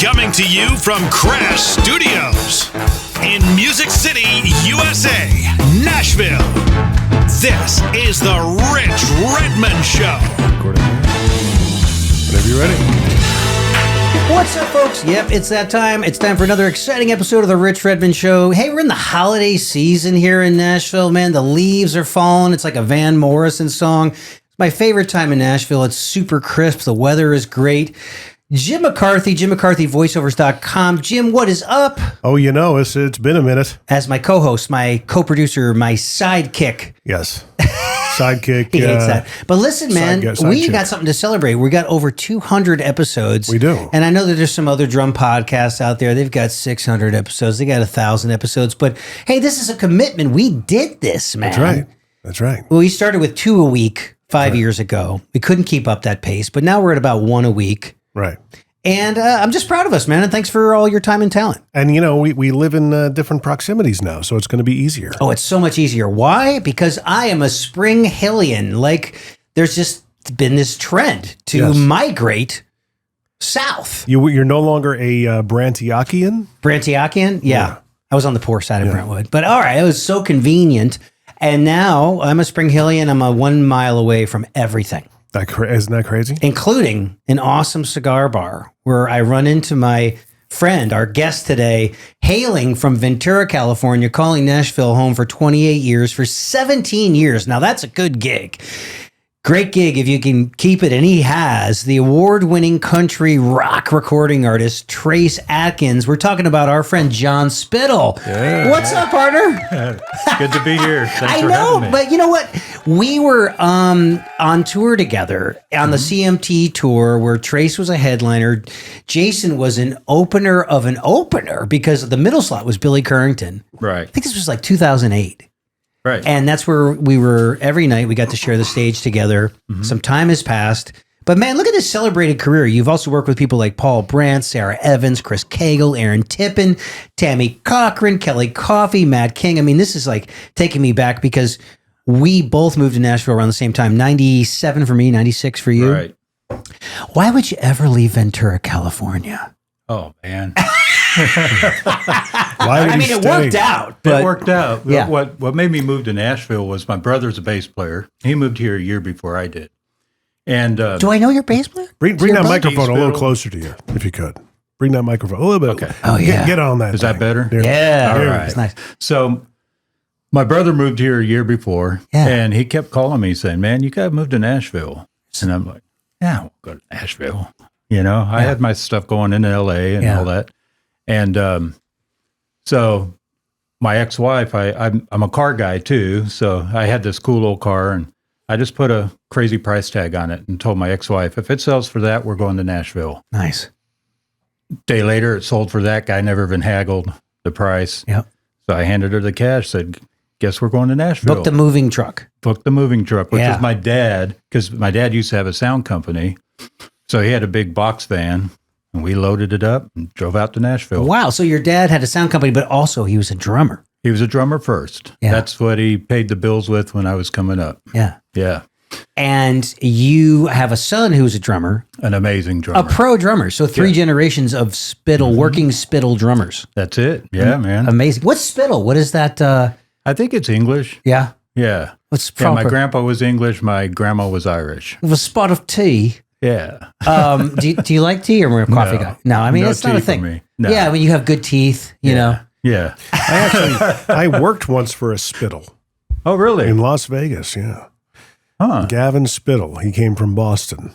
Coming to you from Crash Studios in Music City, USA, Nashville. This is the Rich Redmond Show. Whenever you're ready. What's up, folks? Yep, it's that time. It's time for another exciting episode of the Rich Redmond Show. Hey, we're in the holiday season here in Nashville, man. The leaves are falling. It's like a Van Morrison song. It's my favorite time in Nashville. It's super crisp. The weather is great. Jim McCarthy, JimMcCarthyVoiceovers.com. Jim, what is up? Oh, you know, it's been a minute. As my co-host, my co-producer, my sidekick. Yes. Sidekick. He hates that. But listen, man, we chick. got something to celebrate. We got over 200 episodes. We do. And I know that there's some other drum podcasts out there. They've got 600 episodes. They got 1,000 episodes. But hey, this is a commitment. We did this, man. That's right. That's right. Well, we started with 2 a week 5 years ago. We couldn't keep up that pace, but now we're at about 1 a week. Right. And I'm just proud of us, man. And thanks for all your time and talent. And, you know, we live in different proximities now, so it's going to be easier. Oh, it's so much easier. Why? Because I am a Spring Hillian. Like, there's just been this trend to migrate south. You're no longer a Brantiochian? Brantiochian? Yeah. I was on the poor side of Brentwood. But all right, it was so convenient. And now I'm a Spring Hillian. I'm a 1 mile away from everything. Isn't that crazy? Including an awesome cigar bar where I run into my friend, our guest today, hailing from Ventura, California, calling Nashville home for 28 years, for 17 years. Now, that's a good gig. Great gig if you can keep it. And he has the award-winning country rock recording artist, Trace Adkins. We're talking about our friend, John Spittle. Yeah. What's up, partner? Good to be here. Thanks I for know, having me. but you know what? We were on tour together on the CMT tour where Trace was a headliner. Jason was an opener of an opener because the middle slot was Billy Currington. Right. I think this was like 2008. Right. And that's where we were every night. We got to share the stage together. Some time has passed. But man, look at this celebrated career. You've also worked with people like Paul Brandt, Sarah Evans, Chris Cagle, Aaron Tippin, Tammy Cochran, Kelly Coffey, Matt King. I mean, this is like taking me back because we both moved to Nashville around the same time. 97 for me, 96 for you. Right. Why would you ever leave Ventura, California? Oh, man. Why would I mean, it worked out. But It worked out. Yeah. What made me move to Nashville was my brother's a bass player. He moved here a year before I did. And do I know your bass player? Bring Your that brother? microphone a little Spittle. closer to you, if you could. Bring that microphone a little bit. Okay. Oh, yeah. Get on that. Is that thing. better? There. Yeah. All All right. right. It's nice. So my brother moved here a year before, Yeah. and he kept calling me saying, man, you got to move to Nashville. And I'm like, yeah, we'll go to Nashville. You know, I had my stuff going into L.A. and all that. And so my ex-wife, I'm a car guy too, so I had this cool old car, and I just put a crazy price tag on it and told my ex-wife, if it sells for that, we're going to Nashville. Nice. Day later, it sold for that. Guy never even haggled the price. Yep. So I handed her the cash, said, guess we're going to Nashville. Booked a moving truck. Booked the moving truck, which Yeah. is my dad, because my dad used to have a sound company. So he had a big box van, and we loaded it up and drove out to Nashville. Wow. So your dad had a sound company, but also he was a drummer. He was a drummer first. Yeah. That's what he paid the bills with when I was coming up. Yeah. Yeah. And you have a son who's a drummer, An amazing a drummer. pro drummer. So 3 generations of Spittle, working Spittle drummers. That's it. Yeah, man. Amazing. What's Spittle? What is that? I think it's English. Yeah. Yeah. What's Yeah, my proper? grandpa was English. My grandma was Irish. With a spot of tea. Yeah. Do you like tea or more coffee guy? No, I mean, No it's not a tea for thing. me. No. Yeah, I mean, you have good teeth, you know. Yeah. I worked once for a Spittle Oh, really? in Las Vegas. Yeah. Huh. Gavin Spittle. He came from Boston.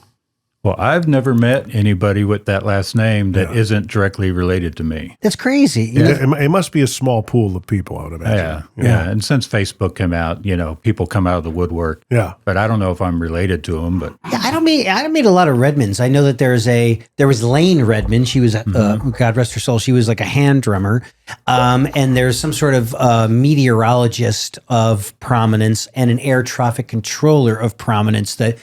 Well, I've never met anybody with that last name that isn't directly related to me. That's crazy. It must be a small pool of people, I would imagine. Yeah. And since Facebook came out, you know, people come out of the woodwork. Yeah. But I don't know if I'm related to them, but Yeah, I don't meet a lot of Redmonds. I know that there was Lane Redmond. She was God rest her soul. She was like a hand drummer. And there's some sort of meteorologist of prominence and an air traffic controller of prominence that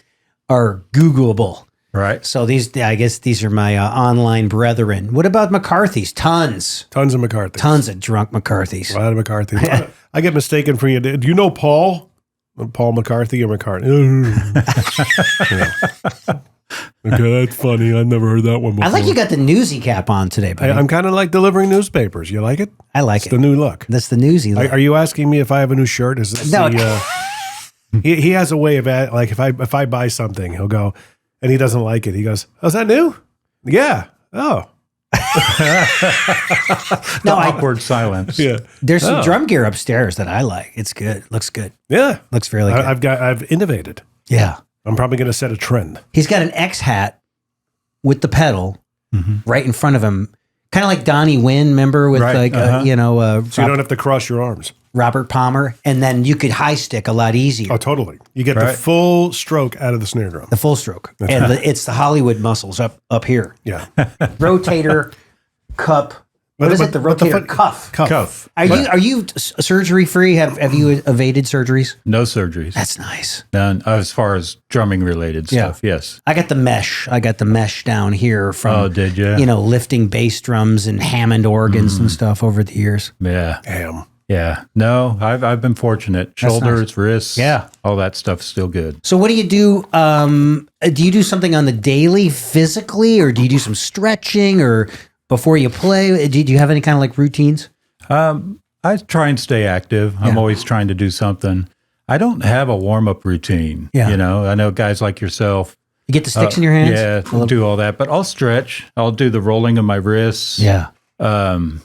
are Googleable. right. So I guess these are my online brethren. What about McCarthy's? Tons Tons of McCarthy. of drunk McCarthy's. A lot of McCarthy. I get mistaken for you. Do you know Paul? Paul McCarthy or McCarthy? Okay, that's funny. I never heard that one before. I like you got the newsy cap on today, buddy. I'm kind of like delivering newspapers. You like it? I like it's it. the new look. That's the newsy look. Are you asking me if I have a new shirt? Is this No. he has a way of like if I buy something, he'll go, and he doesn't like it. He goes, "Oh, is that new?" Yeah. Oh. Awkward silence. Yeah. There's some drum gear upstairs that I like. It's good. Looks good. Yeah. Looks really good. I've innovated. Yeah. I'm probably going to set a trend. He's got an X hat with the pedal right in front of him. Kind of like Donnie Wynn, remember, with Right. so you don't have to cross your arms. Robert Palmer, and then you could high stick a lot easier. Oh, totally. You get the full stroke out of the snare drum. The full stroke. And it's the Hollywood muscles up here. Yeah. Rotator, cup. What is it? The rotator cuff. Cuff. Are you surgery free? Have you evaded surgeries? No surgeries. That's nice. None as far as drumming related stuff. Yes. I got the mesh down here from. Oh, did you? Lifting bass drums and Hammond organs and stuff over the years. Yeah. Damn. Yeah. No, I've been fortunate. Shoulders, wrists. Yeah. All that stuff's still good. So what do you do? Do you do something on the daily physically, or do you do some stretching, or before you play? Do you have any kind of like routines? I try and stay active. I'm always trying to do something. I don't have a warm-up routine. Yeah. I know guys like yourself. You get the sticks in your hands? Yeah, do all that. But I'll stretch. I'll do the rolling of my wrists. Yeah. Do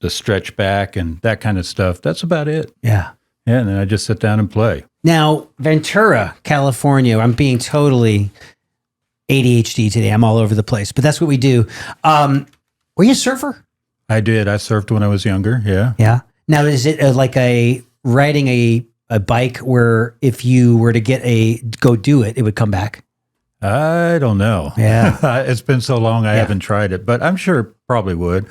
the stretch back and that kind of stuff. That's about it. Yeah. Yeah, and then I just sit down and play. Now, Ventura, California, I'm being totally ADHD today. I'm all over the place, but that's what we do. Were you a surfer? I did. I surfed when I was younger. Yeah. Yeah. Now, is it like riding a bike where if you were to go do it, it would come back? I don't know. Yeah. It's been so long I haven't tried it, but I'm sure it probably would.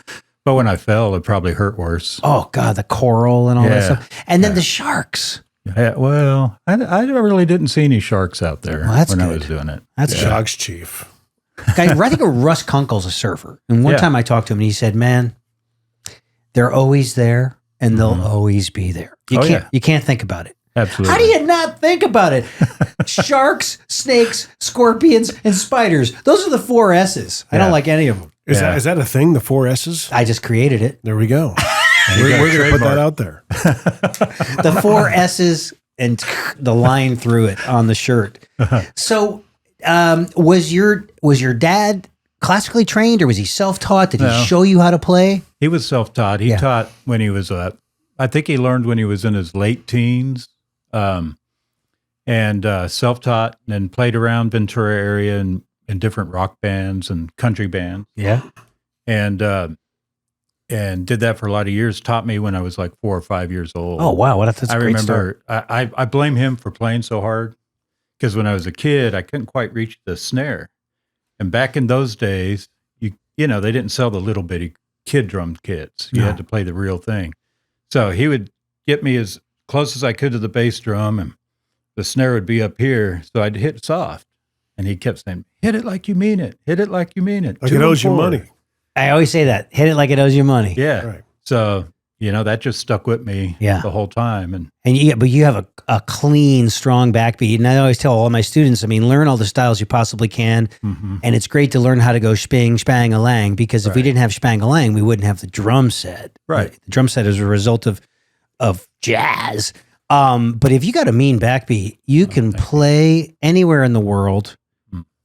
But when I fell, it probably hurt worse. Oh, God, the coral and all that stuff. And then the sharks. Yeah, well, I really didn't see any sharks out there when I was doing it. That's Sharks chief. Guy, I think Russ Kunkel's a surfer. And one time I talked to him and he said, man, they're always there and they'll always be there. You can't think about it. Absolutely. How do you not think about it? Sharks, snakes, scorpions, and spiders. Those are the 4 S's. I don't like any of them. Is that a thing, the 4 S's? I just created it. There we go. We're going to put that out there. The 4 S's and the line through it on the shirt. So was your dad classically trained or was he self-taught? Did he show you how to play? He was self-taught. He taught when he was, I think he learned when he was in his late teens. And self-taught and played around Ventura area and in different rock bands and country bands. Yeah. And did that for a lot of years. Taught me when I was like 4 or 5 years old. Oh, wow. That's a great start. I blame him for playing so hard because when I was a kid, I couldn't quite reach the snare. And back in those days, they didn't sell the little bitty kid drum kits. You had to play the real thing. So he would get me as close as I could to the bass drum and the snare would be up here. So I'd hit soft. And he kept saying, hit it like you mean it. Hit it like you mean it. Like it owes you money. I always say that. Hit it like it owes you money. Yeah. Right. So, that just stuck with me the whole time. But you have a clean, strong backbeat. And I always tell all my students, learn all the styles you possibly can. Mm-hmm. And it's great to learn how to go spang, spang-a-lang, because if we didn't have spang-a-lang, we wouldn't have the drum set. Right. The drum set is a result of jazz. But if you got a mean backbeat, you can play anywhere in the world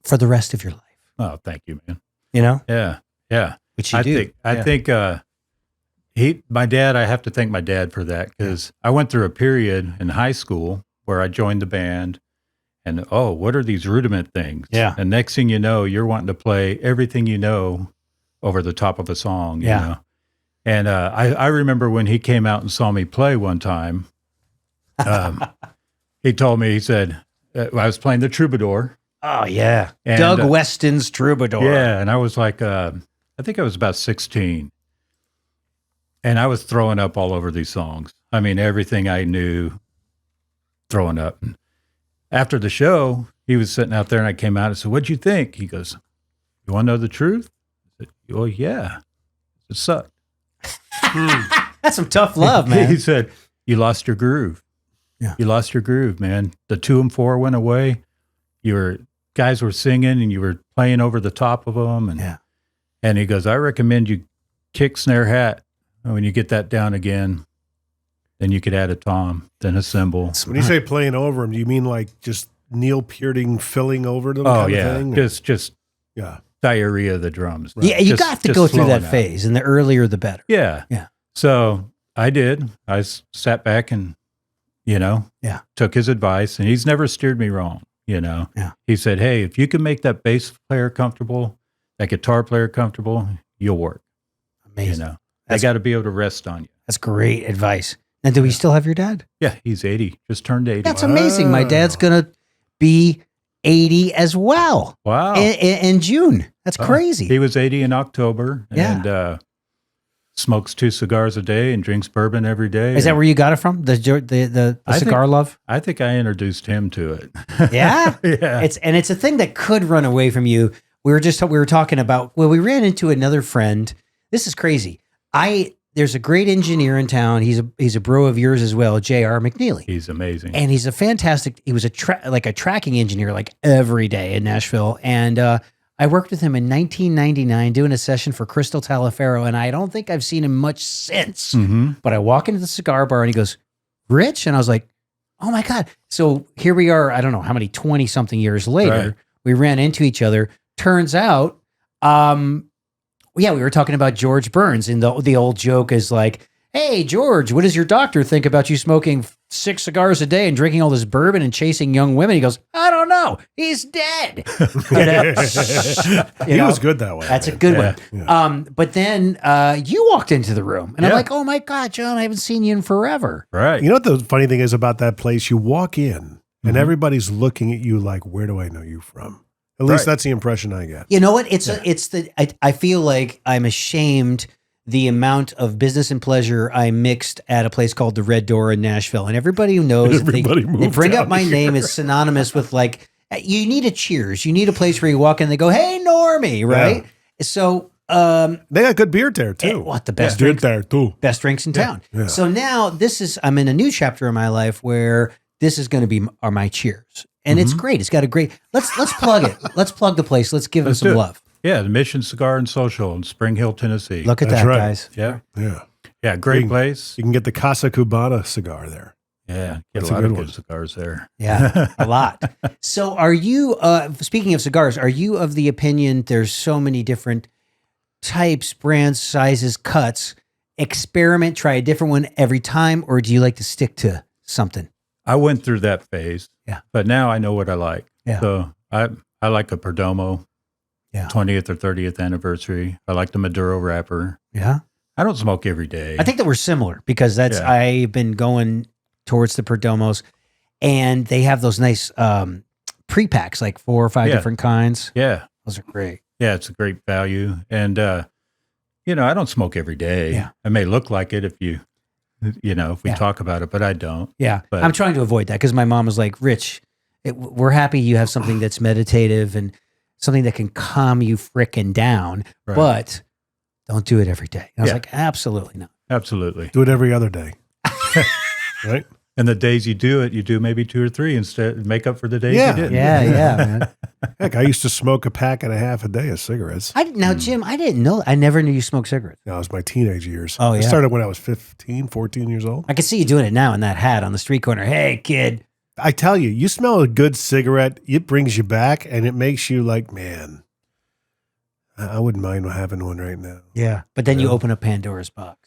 for the rest of your life. Oh, thank you, man. Yeah. Yeah. Which you do. I think my dad, I have to thank my dad for that because I went through a period in high school where I joined the band and, what are these rudiment things? Yeah. And next thing you know, you're wanting to play everything you know over the top of a song, you know? And I remember when he came out and saw me play one time, he told me, he said, I was playing the Troubadour. Oh, yeah. And, Doug Weston's Troubadour. Yeah. And I was like, I think I was about 16. And I was throwing up all over these songs. Everything I knew, throwing up. And after the show, he was sitting out there and I came out and said, what'd you think? He goes, you want to know the truth? I said, oh, yeah. It sucked. That's some tough love, man. He said, you lost your groove. Yeah. You lost your groove, man. The 2 and 4 went away. guys were singing and you were playing over the top of them. And he goes, I recommend you kick, snare, hat. And when you get that down again, then you could add a tom, then a cymbal. When you say playing over them, do you mean like just Neil Pearting filling over them? Oh, kind yeah. Of thing? Just diarrhea of the drums. Right. Yeah, you got to go through that phase, and the earlier the better. Yeah. Yeah. So I did. I sat back and, took his advice, and he's never steered me wrong, Yeah. He said, hey, if you can make that bass player comfortable, that guitar player comfortable, you'll work. Amazing. They got to be able to rest on you. That's great advice. Now, do we still have your dad? Yeah, he's 80. Just turned 80. That's amazing. My dad's going to be 80 as well. Wow. In June. That's crazy. He was 80 in October. Yeah. And smokes 2 cigars a day and drinks bourbon every day. Is that where you got it from? The cigar love? I think I introduced him to it. Yeah? Yeah. It's a thing that could run away from you. We were talking about, we ran into another friend. This is crazy. There's a great engineer in town. He's a bro of yours as well, J.R. McNelley. He's amazing. And he's he was a tracking engineer like every day in Nashville. And I worked with him in 1999 doing a session for Crystal Taliaferro, and I don't think I've seen him much since. Mm-hmm. But I walk into the cigar bar and he goes, Rich? And I was like, oh my God. So here we are, I don't know how many 20-something years later, Right. We ran into each other. Turns out, we were talking about George Burns, and the old joke is like, hey, George, what does your doctor think about you smoking 6 cigars a day and drinking all this bourbon and chasing young women? He goes, I don't know. He's dead. He was good that way. That's a good one. Yeah. But then you walked into the room, and I'm Yeah. like, oh my God, John, I haven't seen you in forever. Right. You know what the funny thing is about that place? You walk in and everybody's looking at you like, where do I know you from? At least Right. that's the impression I get. You know what? I feel like I'm ashamed the amount of business and pleasure I mixed at a place called the Red Door in Nashville. And everybody who knows, Everybody they moved bring up down my here. name as synonymous with like, you need a Cheers. You need a place where you walk in and they go, hey, Normie, right? So, They got good beer there too. what the best Good drinks, there too. best drinks in town. Yeah. So now I'm in a new chapter in my life where this is going to be my Cheers. And it's great. It's got a great, let's plug it. Let's plug the place. Let's give it some do it. love. Yeah, the Mission Cigar and Social in Spring Hill, Tennessee. Look at That's that, right. guys. Yeah. Yeah. Yeah, great place. You can get the Casa Cubana cigar there. Yeah, get That's a a lot good of one. good cigars there. Yeah, a lot. So are you, speaking of cigars, are you of the opinion there's so many different types, brands, sizes, cuts, experiment, try a different one every time, or do you like to stick to something? I went through that phase. Yeah. But now I know what I like. Yeah. So I like a Perdomo, Yeah. 20th or 30th anniversary. I like the Maduro wrapper. Yeah. I don't smoke every day. I think that we're similar because Yeah. I've been going towards the Perdomos, and they have those nice pre-packs, like 4 or 5 Yeah. different kinds. Yeah. Those are great. Yeah, it's a great value. And, I don't smoke every day. Yeah. I may look like it if we Yeah. talk about it, but I don't. Yeah. But- I'm trying to avoid that because my mom was like, Rich, we're happy you have something that's meditative and something that can calm you frickin' down, Right. but don't do it every day. And I was Yeah. like, absolutely not. Absolutely. Do it every other day. Right? And the days you do it, you do maybe 2 or 3 instead, make up for the days Yeah. you didn't. Yeah, man. Heck, I used to smoke a pack and a half a day of cigarettes. Now, Jim, I didn't know. I never knew you smoked cigarettes. That was my teenage years. Oh, I yeah. started when I was 15, 14 years old. I could see you doing it now in that hat on the street corner. Hey, kid. I tell you, you smell a good cigarette, it brings you back and it makes you like, man, I wouldn't mind having one right now. Yeah. But then you Yeah. open up Pandora's box.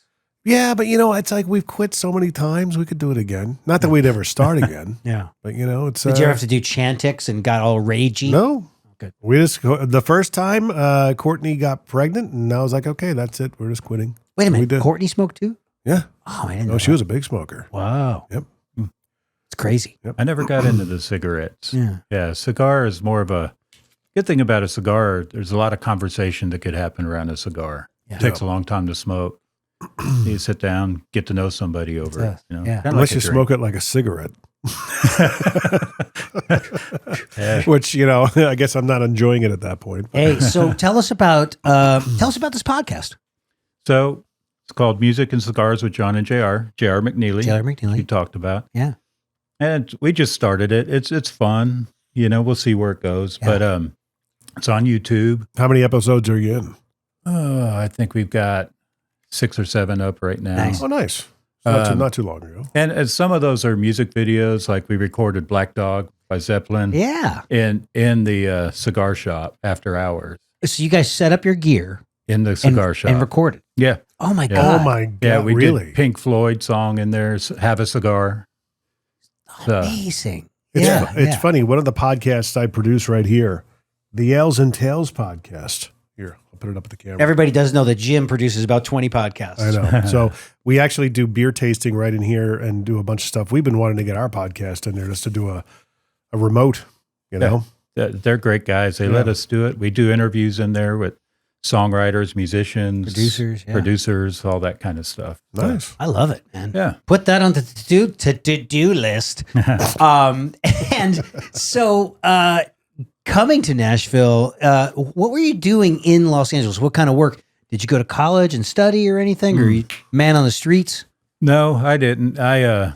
Yeah, but it's like we've quit so many times, we could do it again. Not that we'd ever start again, Yeah. but it's. Did you ever have to do Chantix and got all ragey? No. Good. We just, the first time Courtney got pregnant and I was like, okay, that's it. We're just quitting. Wait a We minute. did. Courtney smoked too? Yeah. Oh, I didn't know. Oh, she was a big smoker. Wow. Yep. It's crazy. I never got into the cigarettes. Yeah. Yeah, cigar is more of a good thing about a cigar. There's a lot of conversation that could happen around a cigar. Yeah. It takes a long time to smoke. You sit down, get to know somebody over it. Yeah. Kinda Unless like you a drink. smoke it like a cigarette. Yeah. Which, I guess I'm not enjoying it at that point. Hey, so tell us about this podcast. So it's called Music and Cigars with John and J.R. J.R. McNelley. J.R. You McNelley. talked about. Yeah. And we just started it. It's fun. You know, we'll see where it goes. Yeah. But it's on YouTube. How many episodes are you in? I think we've got 6 or 7 up right now. Nice. Oh, nice. Not too long ago. And some of those are music videos, like we recorded Black Dog by Zeppelin Yeah. in the cigar shop after hours. So you guys set up your gear In the cigar shop. and recorded. Yeah. Oh my Yeah. God. Oh my God! Yeah, we really? did Pink Floyd song in there, Have a Cigar. So, Amazing. It's funny. One of the podcasts I produce right here, the Ales and Tales podcast. Here, I'll put it up at the camera. Everybody does know that Jim produces about 20 podcasts. I know. So we actually do beer tasting right in here and do a bunch of stuff. We've been wanting to get our podcast in there just to do a remote, you know? they're great guys. They let us do it. We do interviews in there with songwriters, musicians, producers, all that kind of stuff. Nice. I love it, man. Yeah. Put that on the to-do list. And so coming to Nashville, what were you doing in Los Angeles? What kind of work? Did you go to college and study or anything? Or you man on the streets? No, I didn't. I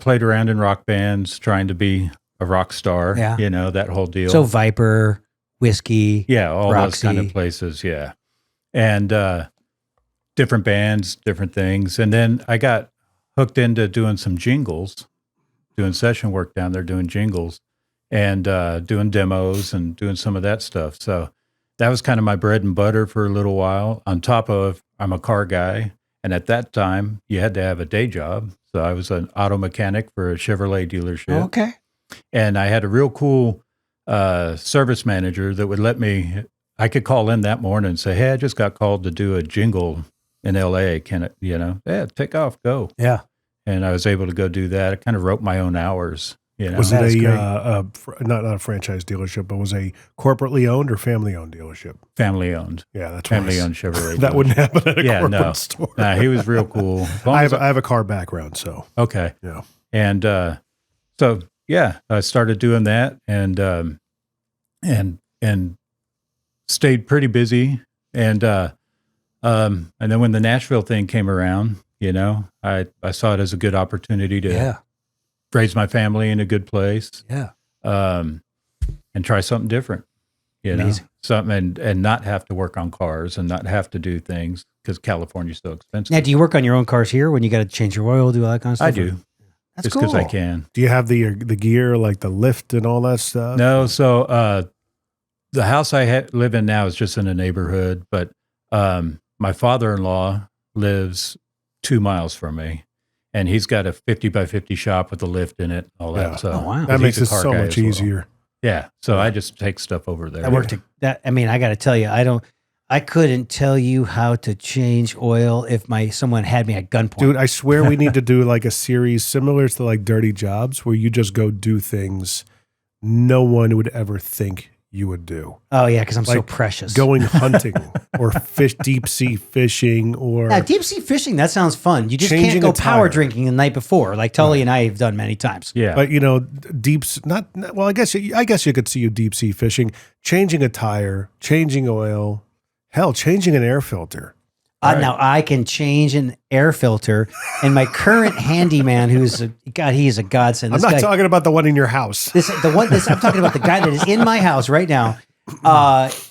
played around in rock bands trying to be a rock star, Yeah. That whole deal. So Viper, Whiskey. Yeah, all those kind Roxy. of places, yeah. And different bands, different things. And then I got hooked into doing some jingles, doing session work down there, doing jingles, and doing demos and doing some of that stuff. So that was kind of my bread and butter for a little while. On top of, I'm a car guy. And at that time, you had to have a day job. So I was an auto mechanic for a Chevrolet dealership. Okay. And I had a real cool service manager that would let me, I could call in that morning and say, hey, I just got called to do a jingle in LA. Can it, yeah, take off, go. Yeah. And I was able to go do that. I kind of wrote my own hours. Was That is it great. not a franchise dealership, but was a corporately owned or family owned dealership? Family owned. Yeah, that's Family nice. owned Chevrolet. That wouldn't happen at a Yeah, corporate no. store. Nah, he was real cool. As long I as have a car background, so okay. yeah. And so yeah, I started doing that and stayed pretty busy. And then when the Nashville thing came around, I saw it as a good opportunity to raise my family in a good place. Yeah. And try something different. Amazing. Something and not have to work on cars and not have to do things because California's so expensive. Now, do you work on your own cars here when you got to change your oil, do all that kind of stuff? I do. That's Just because cool. I can. Do you have the gear, like the lift and all that stuff? No, so the house I live in now is just in a neighborhood, but my father-in-law lives 2 miles from me, and he's got a 50 by 50 shop with a lift in it, all that. Yeah. So Oh, wow. That makes he's it a car so guy much as well. easier. Yeah, so I just take stuff over there. I worked I got to tell you, I couldn't tell you how to change oil if someone had me at gunpoint. Dude, I swear we need to do like a series similar to like Dirty Jobs where you just go do things no one would ever think you would do. Oh yeah, because I'm so Like precious. Going hunting or deep sea fishing or Yeah, deep sea fishing, that sounds fun. You just Changing can't go a power tire. drinking the night before, like Tully and I have done many times. Yeah, But well, I guess you could see you deep sea fishing, changing a tire, changing oil, hell, changing an air filter. Now I can change an air filter, and my current handyman, he is a godsend. I'm not talking about the one in your house. I'm talking about the guy that is in my house right now.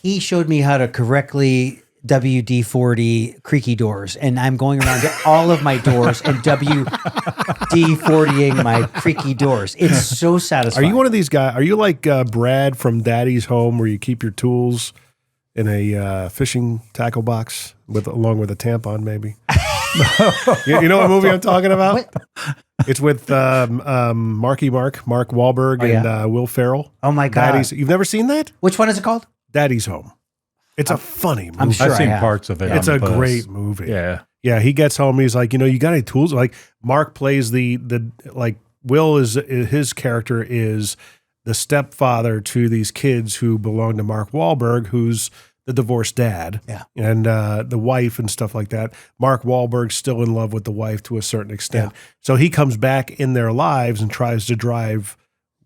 He showed me how to correctly WD-40 creaky doors, and I'm going around to all of my doors and WD-40ing my creaky doors. It's so satisfying. Are you one of these guys? Are you like Brad from Daddy's Home, where you keep your tools in a fishing tackle box along with a tampon, maybe? you know what movie I'm talking about? What? It's with Mark Wahlberg, and Will Ferrell. Oh my God. You've never seen that? Which one is it called? Daddy's Home. It's a funny movie. I'm sure I've seen I have. parts of it. It's on a the bus. great movie. Yeah. Yeah, he gets home. He's like, you got any tools? Like Mark plays the like Will is his character is the stepfather to these kids who belong to Mark Wahlberg, who's the divorced dad. Yeah. And the wife and stuff like that. Mark Wahlberg's still in love with the wife to a certain extent. Yeah. So he comes back in their lives and tries to drive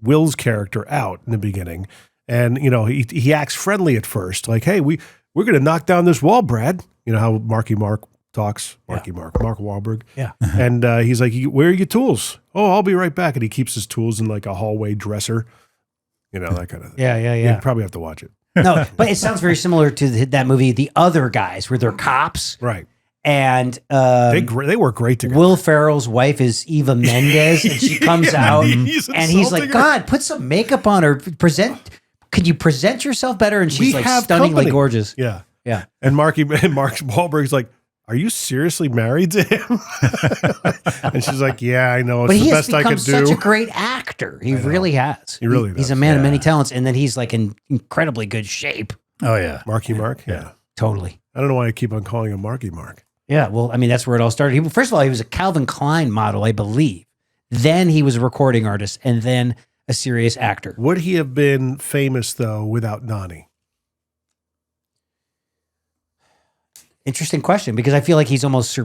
Will's character out in the beginning. And, he acts friendly at first, like, hey, we're going to knock down this wall, Brad. You know how Mark talks, Mark Wahlberg. Yeah. And he's like, where are your tools? Oh, I'll be right back. And he keeps his tools in like a hallway dresser. that kind of thing. Yeah. You'd probably have to watch it. No, but it sounds very similar to that movie, The Other Guys, where they're cops. Right. And They work great together. Will Ferrell's wife is Eva Mendes, and she comes out and he's like, her. God, put some makeup on her. Could you present yourself better? And she's We like have stunningly company. gorgeous. Yeah. Yeah. And Mark Wahlberg's like, are you seriously married to him? And she's like, yeah, I know. It's But the he has best I become could do. such a great actor. He really has. He really He's does. a man of many talents. And then he's like in incredibly good shape. Oh, yeah. Marky Mark? Yeah. Totally. I don't know why I keep on calling him Marky Mark. Yeah. Well, I mean, that's where it all started. First of all, he was a Calvin Klein model, I believe. Then he was a recording artist and then a serious actor. Would he have been famous, though, without Donnie? Interesting question, because I feel like he's almost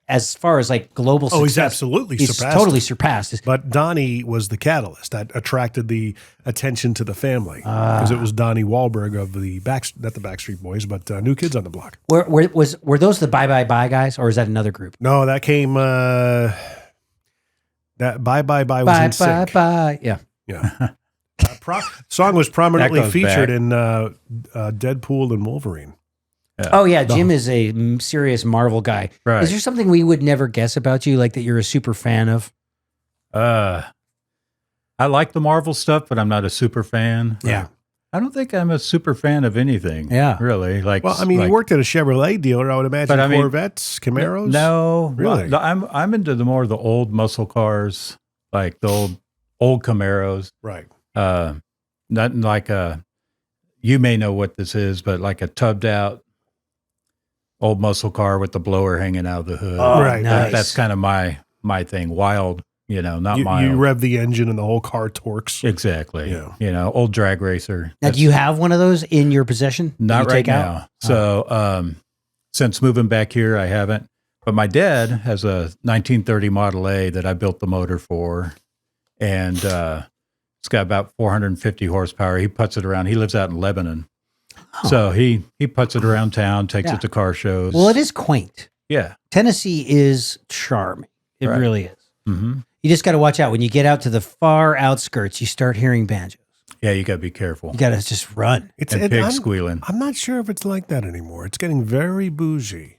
as far as like global success. Oh, he's absolutely he's surpassed totally him. surpassed. But Donnie was the catalyst that attracted the attention to the family because it was Donnie Wahlberg of the not the Backstreet Boys, but New Kids on the Block. Were those the Bye Bye Bye guys, or is that another group? No, that came. That Bye Bye Bye was Bye in Bye sync. Bye. Yeah. Yeah. Song was prominently goes featured back. in Deadpool and Wolverine. Oh yeah, Jim is a serious Marvel guy. Right. Is there something we would never guess about you, like that you're a super fan of? I like the Marvel stuff, but I'm not a super fan. Yeah. I don't think I'm a super fan of anything. Yeah. Really. Like, Well, I mean, like, you worked at a Chevrolet dealer. I would imagine But I mean- Corvettes, Camaros. No, Really? Well, I'm into the more the old muscle cars, like the old Camaros. Right. Nothing like you may know what this is, but like a tubbed out old muscle car with the blower hanging out of the hood. Oh, Right, nice. That's kind of my thing. Wild, not You mild. rev the engine and the whole car torques. Exactly. Yeah. Old drag racer. Now, do you have one of those in your possession? that Not you right take out? now. So, since moving back here, I haven't. But my dad has a 1930 Model A that I built the motor for, and it's got about 450 horsepower. He puts it around. He lives out in Lebanon, so he puts it around town, takes Yeah. it to car shows. Well, it is quaint. Yeah. Tennessee is charming. It Right. really is. Mm-hmm. You just got to watch out when you get out to the far outskirts. You start hearing banjos. Yeah, you got to be careful. You got to just run. And pigs squealing. I'm not sure if it's like that anymore. It's getting very bougie.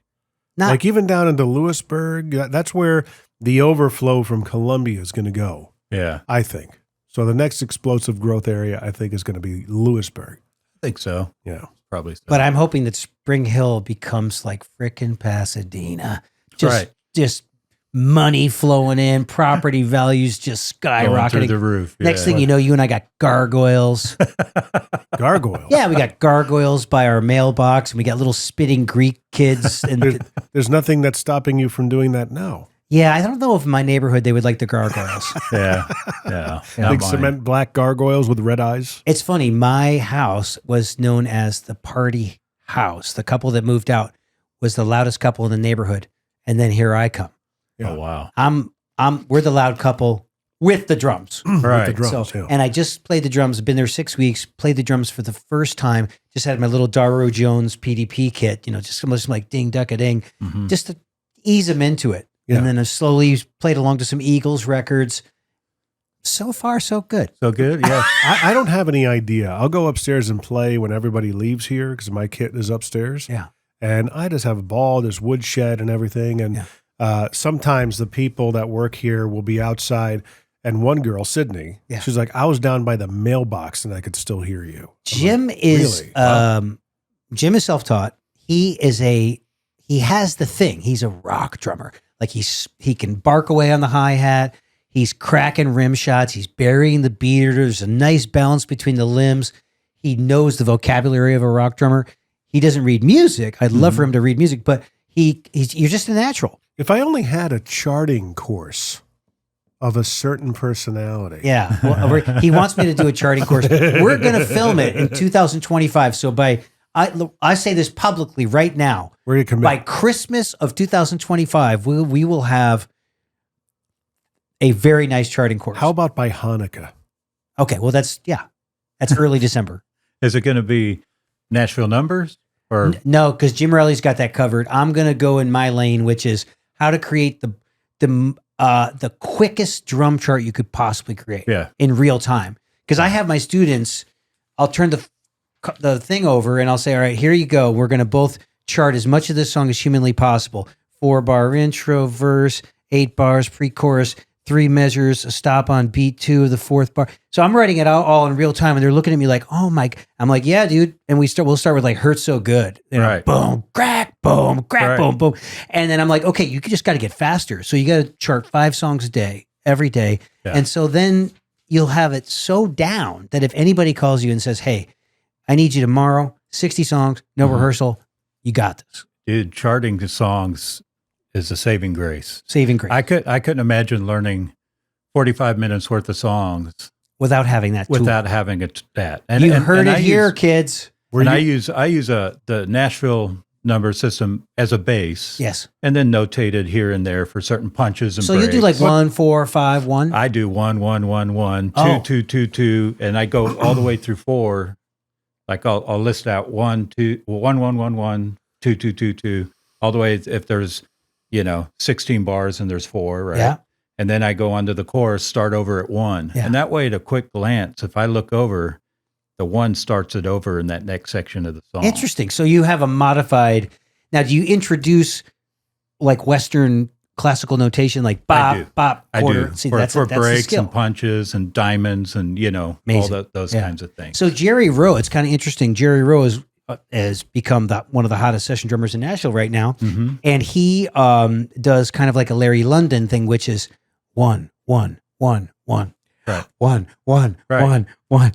Not Like even down into Lewisburg, that's where the overflow from Columbia is going to go, Yeah, I think. So the next explosive growth area, I think, is going to be Lewisburg. I think so. Yeah. Probably so. But I'm hoping that Spring Hill becomes like frickin' Pasadena. Just money flowing in, property values just Going through skyrocketing. the roof. Next yeah. thing you know, you and I got gargoyles. Gargoyle. Yeah, we got gargoyles by our mailbox, and we got little spitting Greek kids. And There's nothing that's stopping you from doing that now. yeah, I don't know if in my neighborhood they would like the gargoyles. Yeah, yeah. Not Big mine. cement black gargoyles with red eyes. It's funny. My house was known as the party house. The couple that moved out was the loudest couple in the neighborhood, and then here I come. Oh wow! We're the loud couple with the drums. Right. The drums, So, yeah. and I just played the drums. Been there 6 weeks. Played the drums for the first time. Just had my little Darrow Jones PDP kit. Just like ding duck a ding, just to ease them into it. Yeah. And then I slowly played along to some Eagles records. So far, so good. So good. Yeah. I don't have any idea. I'll go upstairs and play when everybody leaves here because my kit is upstairs. Yeah. And I just have a ball. There's woodshed and everything. And sometimes the people that work here will be outside. And one girl, Sydney, she's like, I was down by the mailbox and I could still hear you. I'm Jim like, is really? Wow. Jim is self-taught. He has the thing. He's a rock drummer. Like he can bark away on the hi-hat. He's cracking rim shots. He's burying the beater. There's a nice balance between the limbs. He knows the vocabulary of a rock drummer. He doesn't read music. I'd love for him to read music, but you're just a natural. If I only had a charting course of a certain personality. Yeah. Well, he wants me to do a charting course. We're going to film it in 2025. So I say this publicly right now. Where you commit. By Christmas of 2025, we will have a very nice charting course. How about by Hanukkah? Okay. Well, that's early December. Is it going to be Nashville numbers or No, because Jim Morelli's got that covered. I'm going to go in my lane, which is how to create the quickest drum chart you could possibly create Yeah. in real time. Because I have my students, I'll turn the thing over and I'll say, all right, here you go. We're going to both chart as much of this song as humanly possible. 4-bar intro, verse, 8 bars, pre-chorus, 3 measures, a stop on beat 2 of the 4th bar. So I'm writing it out all in real time, and they're looking at me like, "Oh my!" I'm like, "Yeah, dude." And we'll start with like "Hurts So Good," Right. Boom, crack, boom, crack, Right. boom, boom, and then I'm like, "Okay, you just got to get faster." So you got to chart 5 songs a day, every day, Yeah. and so then you'll have it so down that if anybody calls you and says, "Hey, I need you tomorrow, 60 songs, no rehearsal," you got this. Dude, charting the songs is a saving grace. Saving grace. I couldn't imagine learning 45 minutes worth of songs without having that tool. without having that. You heard it here, kids. I use the Nashville number system as a base. Yes. And then notated here and there for certain punches and So breaks. you do like 1, 4, 5, 1? I do 1, 1, 1, 1, 2, Oh. 2, 2, 2, and I go all the way through 4. Like I'll list out 1, 2, 1, 1, 1, 1, 2, 2, 2, 2, all the way if there's 16 bars and there's 4, right? Yeah. And then I go on to the chorus, start over at 1. Yeah. And that way, at a quick glance, if I look over, the 1 starts it over in that next section of the song. Interesting. So you have a modified. Now, do you introduce like Western classical notation, like I do. bop, bop, I quarter? do. See, for that's the breaks skill. and punches and diamonds and, all Amazing. those Yeah. kinds of things. So Jerry Rowe, it's kind of interesting. Jerry Rowe has become one of the hottest session drummers in Nashville right now. Mhm. And he does kind of like a Larry London thing, which is 1, 1, 1, 1. Right. 1, 1, Right. 1, 1.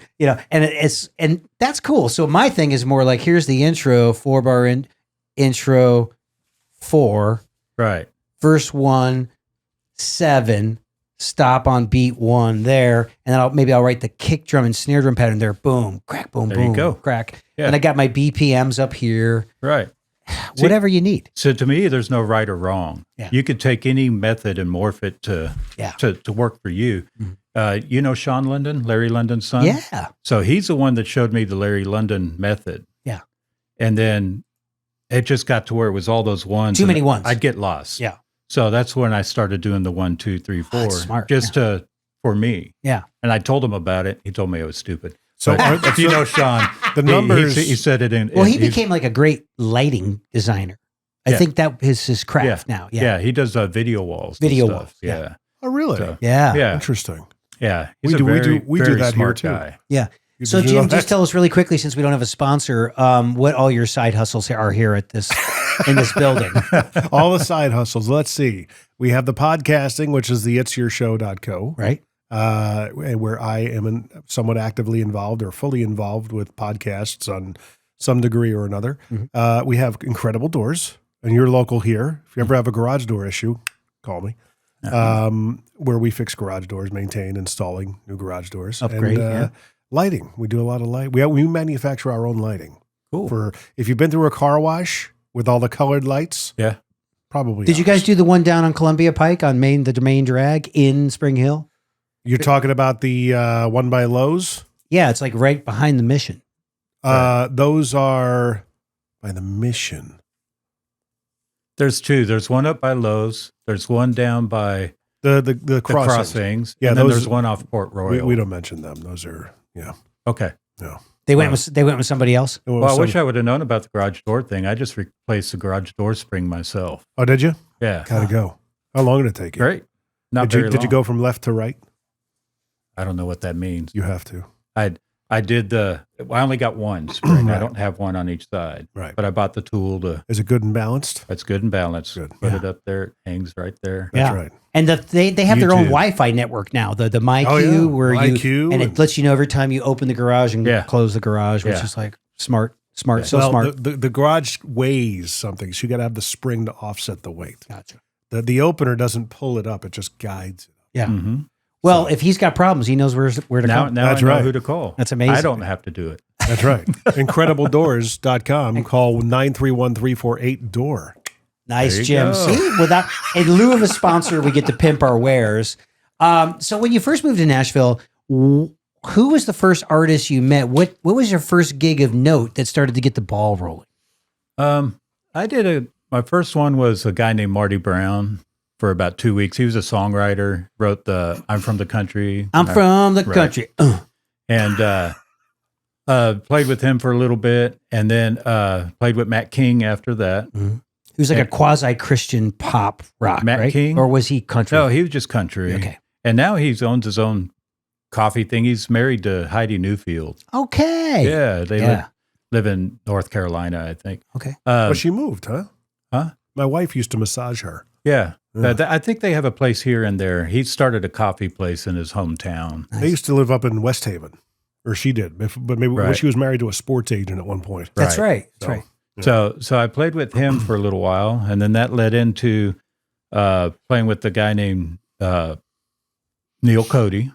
And that's cool. So my thing is more like, here's the intro, 4-bar intro, 4, Right. verse 1, 7, stop on beat 1 there, and then I'll write the kick drum and snare drum pattern there. Boom, crack, boom, There boom, you go. crack. Yeah. And I got my BPMs up here. Right. Whatever you need. So to me, there's no right or wrong. Yeah. You could take any method and morph it to work for you. You know Sean London, Larry London's son? Yeah. So he's the one that showed me the Larry London method. Yeah. And then it just got to where it was all those ones. Too and many ones. I'd get lost. Yeah. So that's when I started doing the 1, 2, 3, 4. That's smart. Just for me. Yeah. And I told him about it. He told me I was stupid. So But if you know Sean, the he- numbers. he said it in. Well, he he's- became like a great lighting designer. I Yeah. think that is his craft now. Yeah. Yeah, he does video walls. and Video stuff. walls, yeah. Yeah. Oh, really? So, Yeah. yeah. Interesting. Yeah. We He's a do- we very, do- we do very that here, smart too. guy. Yeah. You So did you know Jim, just that? tell us really quickly, since we don't have a sponsor, what all your side hustles are here at this in this building. All the side hustles. Let's see. We have the podcasting, which is the it'syourshow.co, Right? where I am somewhat actively involved or fully involved with podcasts on some degree or another. We have Incredible Doors, and you're local here. If you ever have a garage door issue, call me. Where we fix garage doors, maintain, installing new garage doors. Upgrade, and, yeah. Lighting. We do a lot of light. We manufacture our own lighting. Cool. For if you've been through a car wash with all the colored lights, Yeah. probably. Did you ours. guys do the one down on Columbia Pike on the main drag in Spring Hill? You're talking about the one by Lowe's? Yeah, it's like right behind the Mission. Those are by the Mission. There's 2. There's one up by Lowe's. There's one down by The the crossings. crossings. Yeah, and then those- there's one off Port Royal. We don't mention them. Those are Okay. no. They went with somebody else. It was Well, I some- wish I would have known about the garage door thing. I just replaced the garage door spring myself. Oh, did you? Yeah. Gotta go. How long did it take you? Great. Not Did you very long. go from left to right? I don't know what that means. You have to. I did I only got one spring. I don't have one on each side. Right. But I bought the tool to, Is it good and balanced? it's good and balanced. Good. Put Yeah. it up there. It hangs right there. That's Yeah. right. And they have their own YouTube. Wi-Fi network now. The MyQ, Oh, yeah. where MyQ and it and- lets you know every time you open the garage and Yeah. close the garage, which Yeah. is like smart, so well, smart. The garage weighs something, so you got to have the spring to offset the weight. Gotcha. The opener doesn't pull it up; it just guides it. Yeah. Mm-hmm. Well, if he's got problems, he knows where to Now come. That's I know right. who to call. That's amazing. I don't have to do it. That's right. Incredibledoors.com. Call 931-348-DOOR. Nice, There you Jim. go. See, without in lieu of a sponsor, we get to pimp our wares. So when you first moved to Nashville, who was the first artist you met? What was your first gig of note that started to get the ball rolling? My first one was a guy named Marty Brown for about 2 weeks. He was a songwriter, wrote I'm from the country. I'm from the Right. country. and played with him for a little bit, and then played with Matt King after that. Mm-hmm. He was like a quasi-Christian pop rock, Matt right? King? Or was he country? No, he was just country. Okay. And now he owns his own coffee thing. He's married to Heidi Newfield. Okay. Yeah, they live in North Carolina, I think. Okay. But she moved, huh? Huh? My wife used to massage her. Yeah. But I think they have a place here and there. He started a coffee place in his hometown. They used to live up in West Haven, or she did, but maybe when she was married to a sports agent at one point. That's right. That's right. So I played with him for a little while, and then that led into playing with the guy named Neil Cody,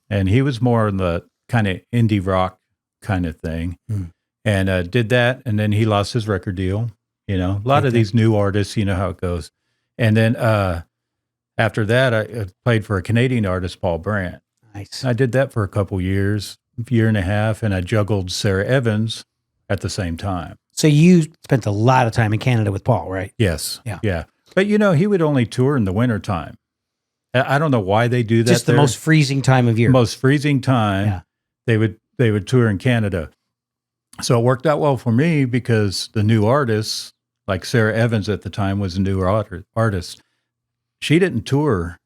and he was more in the kind of indie rock kind of thing, and did that, and then he lost his record deal. You know, a lot of these new artists, you know how it goes. And then after that, I played for a Canadian artist, Paul Brandt. Nice. I did that for a couple years, year and a half, and I juggled Sarah Evans at the same time. So you spent a lot of time in Canada with Paul, right? Yes. Yeah. Yeah. But, you know, he would only tour in the wintertime. I don't know why they do that. Just the most freezing time of year. Most freezing time. Yeah. They would tour in Canada. So it worked out well for me because the new artists, like Sarah Evans at the time was a new artist. She didn't tour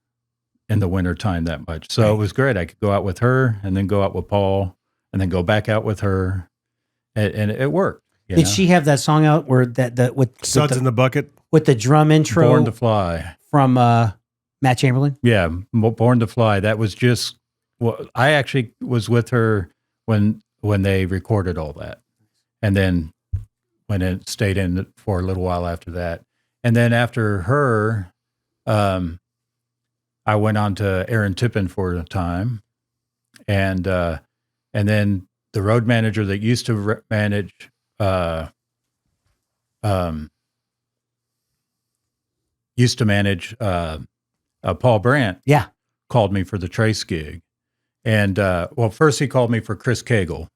in the wintertime that much. So it was great. I could go out with her and then go out with Paul and then go back out with her. And it worked. Did she have that song out where that with Suds in the Bucket? With the drum intro? Born to Fly. From Matt Chamberlain? Yeah, Born to Fly. That was just, well, I actually was with her when they recorded all that. And then when it stayed in for a little while after that. And then after her, I went on to Aaron Tippin for a time. And then the road manager that used to manage Paul Brandt. Yeah. Called me for the Trace gig. And well, first he called me for Chris Cagle.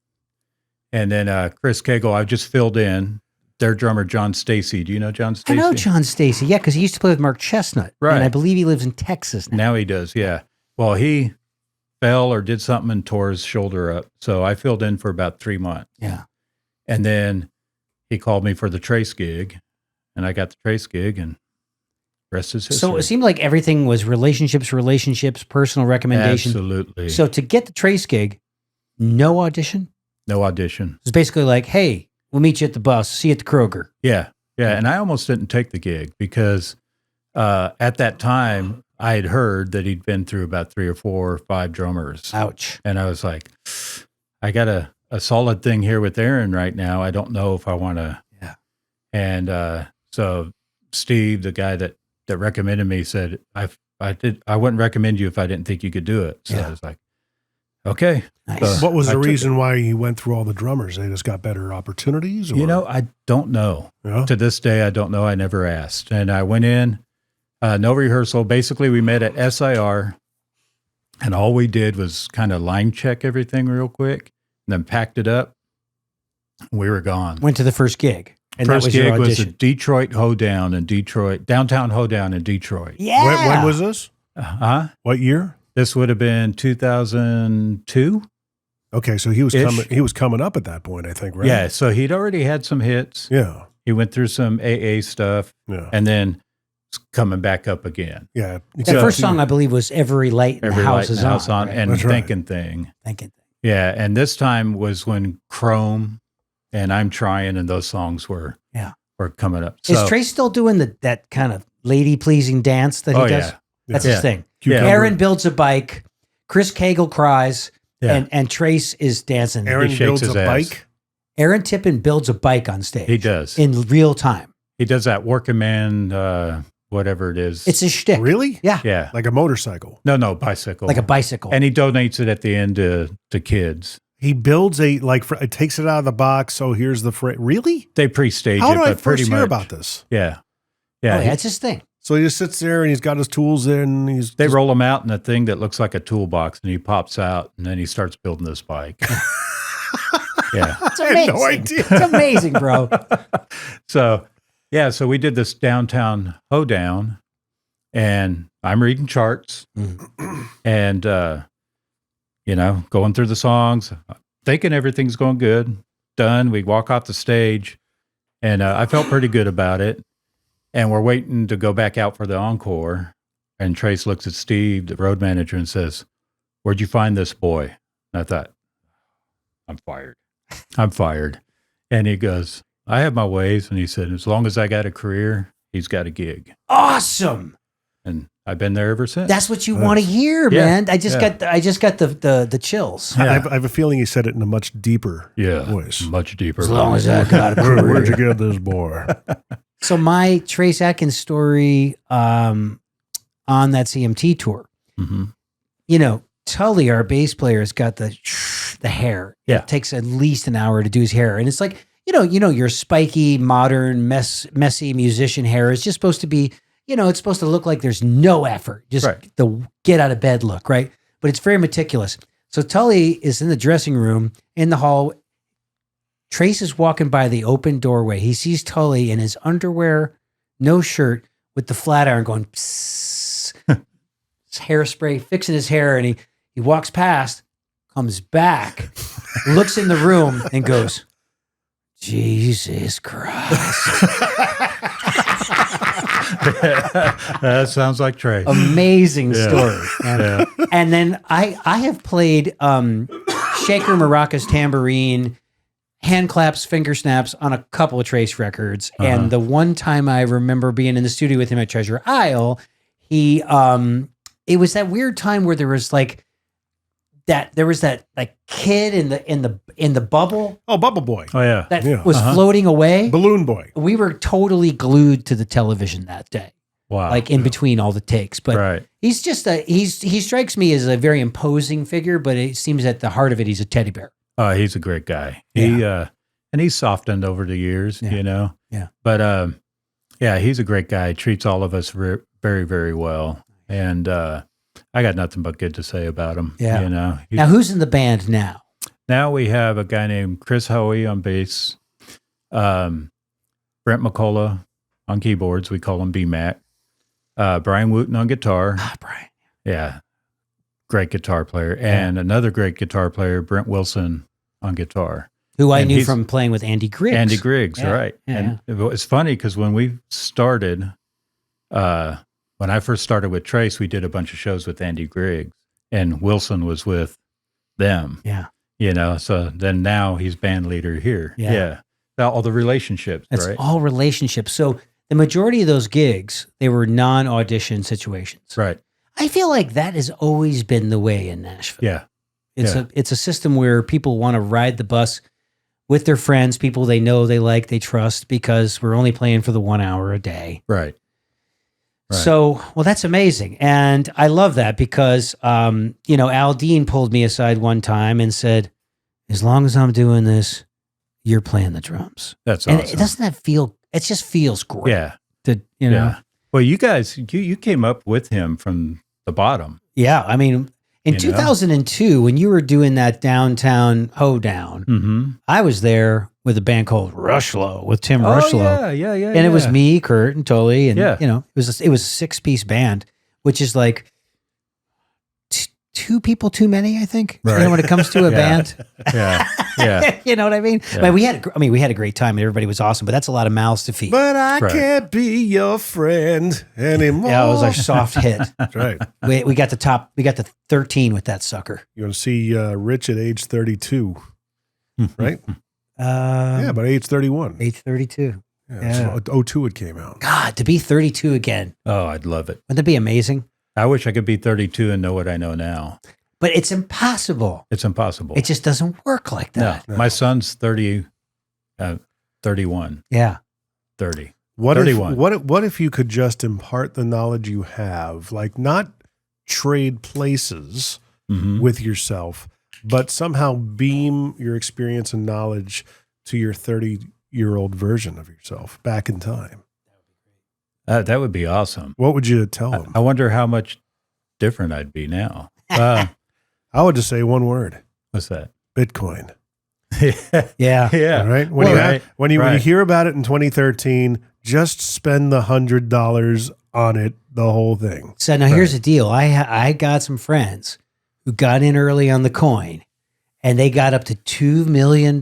And then Chris Cagle, I just filled in. Their drummer, John Stacy. Do you know John Stacy? I know John Stacy, yeah, because he used to play with Mark Chestnut. Right. And I believe he lives in Texas now. Now he does, yeah. Well, he fell or did something and tore his shoulder up. So I filled in for about 3 months. Yeah. And then he called me for the Trace gig. And I got the Trace gig and rest is history. So it seemed like everything was relationships, personal recommendation. Absolutely. So to get the Trace gig, no audition? No audition. It's basically like, hey, we'll meet you at the bus. See you at the Kroger. Yeah. Yeah. And I almost didn't take the gig because at that time I had heard that he'd been through about 3 or 4 or 5 drummers. Ouch. And I was like, I got a solid thing here with Aaron right now. I don't know if I want to. Yeah. And so Steve, the guy that recommended me, said, I wouldn't recommend you if I didn't think you could do it. So I was like, okay. Nice. What was the reason why he went through all the drummers? They just got better opportunities? Or? You know, I don't know. Yeah. To this day, I don't know. I never asked. And I went in, no rehearsal. Basically, we met at SIR, and all we did was kind of line check everything real quick, and then packed it up. We were gone. Went to the first gig. And First that was gig your was audition. a Detroit hoedown in Detroit, downtown hoedown in Detroit. Yeah. When was this? What year? This would have been 2002. Okay, so he was coming up at that point, I think, right? Yeah, so he'd already had some hits. Yeah. He went through some AA stuff, and then coming back up again. Yeah. The first song, I believe, was Every Light in the House is On. Right? And That's Thinking Thing. Thinking Thing. Yeah, and this time was when Chrome and I'm Trying and those songs were coming up. So, is Trace still doing that kind of lady-pleasing dance that he does? Yeah. That's his thing. Yeah. Aaron builds a bike, Chris Cagle cries, and Trace is dancing. Aaron builds a bike? Aaron Tippin builds a bike on stage. He does. In real time. He does that working man, whatever it is. It's his shtick. Really? Yeah. Yeah. Like a motorcycle? No, bicycle. Like a bicycle. And he donates it at the end to kids. He builds it takes it out of the box, so here's the frame. Really? They pre-stage How it, did I but pretty first much. hear about this? Yeah. Yeah. That's his thing. So he just sits there and he's got his tools in. They roll him out in a thing that looks like a toolbox, and he pops out, and then he starts building this bike. Yeah. It's amazing. I had no idea. It's amazing, bro. So we did this downtown hoedown, and I'm reading charts, and going through the songs, thinking everything's going good, done. We walk off the stage, and I felt pretty good about it. And we're waiting to go back out for the encore. And Trace looks at Steve, the road manager, and says, "Where'd you find this boy?" And I thought, I'm fired. And he goes, "I have my ways." And he said, "As long as I got a career, he's got a gig." Awesome. And I've been there ever since. That's what you want to hear, man. I just got the chills. I have a feeling he said it in a much deeper voice. Much deeper. As long as I got a career. Where'd you get this boy? So my Trace Adkins story on that CMT tour, Tully, our bass player, has got the hair. Yeah. It takes at least an hour to do his hair. And it's like, your spiky, modern, messy musician hair is just supposed to be, it's supposed to look like there's no effort. Just the get out of bed look, right? But it's very meticulous. So Tully is in the dressing room in the hall. Trace is walking by the open doorway. He sees Tully in his underwear, no shirt, with the flat iron going, psst, hairspray, fixing his hair. And he walks past, comes back, looks in the room and goes, "Jesus Christ." That sounds like Trey. Amazing story. And then I have played shaker, maracas, tambourine, hand claps, finger snaps on a couple of Trace records. And the one time I remember being in the studio with him at Treasure Isle, it was that weird time where there was that kid in the bubble. Oh, Bubble Boy. Oh, yeah. That was floating away. Balloon Boy. We were totally glued to the television that day. Wow. Like in between all the takes. But he's just he strikes me as a very imposing figure, but it seems at the heart of it, he's a teddy bear. Oh, he's a great guy. And he's softened over the years, Yeah. But he's a great guy. Treats all of us very, very well. And I got nothing but good to say about him. Yeah. Now, who's in the band now? Now we have a guy named Chris Hoey on bass, Brent McCullough on keyboards. We call him B-Mac. Brian Wooten on guitar. Brian. Yeah. Great guitar player. And another great guitar player, Brent Wilson on guitar. Who I knew from playing with Andy Griggs. Andy Griggs, right. Yeah. And it's funny because when we started, when I first started with Trace, we did a bunch of shows with Andy Griggs, and Wilson was with them. Yeah. So then now he's band leader here. Yeah. All the relationships, It's right? all relationships. So the majority of those gigs, they were non-audition situations. Right. I feel like that has always been the way in Nashville. Yeah. It's a system where people want to ride the bus with their friends, people they know, they like, they trust, because we're only playing for the 1 hour a day. Right. So, well, that's amazing. And I love that because, Al Dean pulled me aside one time and said, "As long as I'm doing this, you're playing the drums." That's and awesome. doesn't that feel, it just feels great. Yeah. Yeah. Well, you guys, you came up with him from the bottom. Yeah. I mean, in 2002, when you were doing that downtown hoedown, I was there with a band called Rushlow with Tim Rushlow. Yeah. And it was me, Kurt, and Tully, and Yeah. it was a 6-piece band, which is like two people too many, I think. Right. When it comes to a band. Yeah. You know what I mean? Yeah. We had a great time, and everybody was awesome, but that's a lot of mouths to feed. But I can't be your friend anymore. Yeah, it was our soft hit. That's right. We got the 13 with that sucker. You want to see Rich at age 32, right? About age 31. Age 32. Yeah. So 02 it came out. God, to be 32 again. Oh, I'd love it. Wouldn't that be amazing? I wish I could be 32 and know what I know now. But it's impossible. It's impossible. It just doesn't work like that. No. My son's 31. Yeah. 30. 31. What if you could just impart the knowledge you have, like not trade places with yourself, but somehow beam your experience and knowledge to your 30-year-old version of yourself back in time? That would be awesome. What would you tell them? I wonder how much different I'd be now. I would just say one word. What's that? Bitcoin. Yeah. All right. When you hear about it in 2013, just spend the $100 on it, the whole thing. So now here's the deal. I got some friends who got in early on the coin, and they got up to $2 million.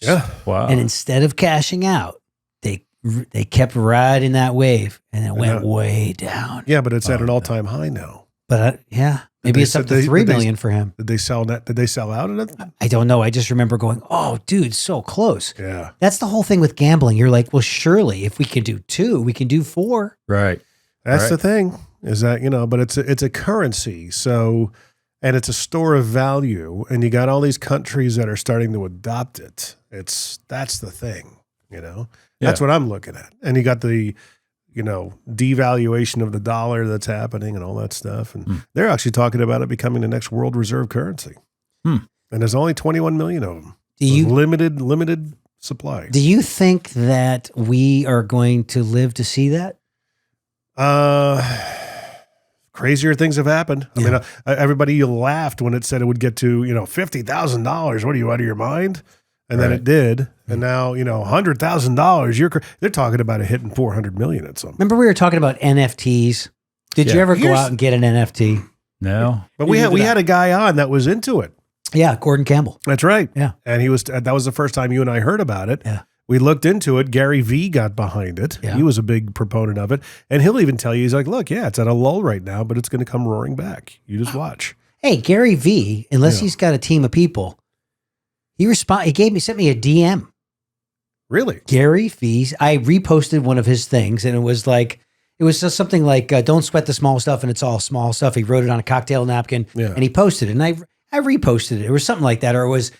Yeah. Wow. And instead of cashing out, they kept riding that wave, and it went way down. Yeah, but it's at an all-time high now. But maybe it's up to $3 million for him. Did they sell that? Did they sell out at it? I don't know. I just remember going, "Oh, dude, so close." Yeah. That's the whole thing with gambling. You're like, well, surely if we can do 2, we can do 4. Right. That's the thing, is that, but it's a currency. So, and it's a store of value, and you got all these countries that are starting to adopt it. That's the thing, That's what I'm looking at. And you got the, devaluation of the dollar that's happening and all that stuff. And they're actually talking about it becoming the next world reserve currency. And there's only 21 million of them. Limited supply. Do you think that we are going to live to see that? Crazier things have happened. I mean, everybody laughed when it said it would get to, $50,000. What are you, out of your mind? And then it did. And now, $100,000. They're talking about it hitting 400 million at some point. Remember we were talking about NFTs? Did you ever go out and get an NFT? No. But we had a guy on that was into it. Yeah, Gorden Campbell. That's right. Yeah. And that was the first time you and I heard about it. Yeah. We looked into it. Gary V got behind it. Yeah. He was a big proponent of it. And he'll even tell you, he's like, look, it's at a lull right now, but it's going to come roaring back. You just watch. Hey, Gary V, unless he's got a team of people, he sent me a DM. Really? Gary V, I reposted one of his things, and it was just something like, don't sweat the small stuff, and it's all small stuff. He wrote it on a cocktail napkin, and he posted it, and I reposted it. It was something like that, or it was,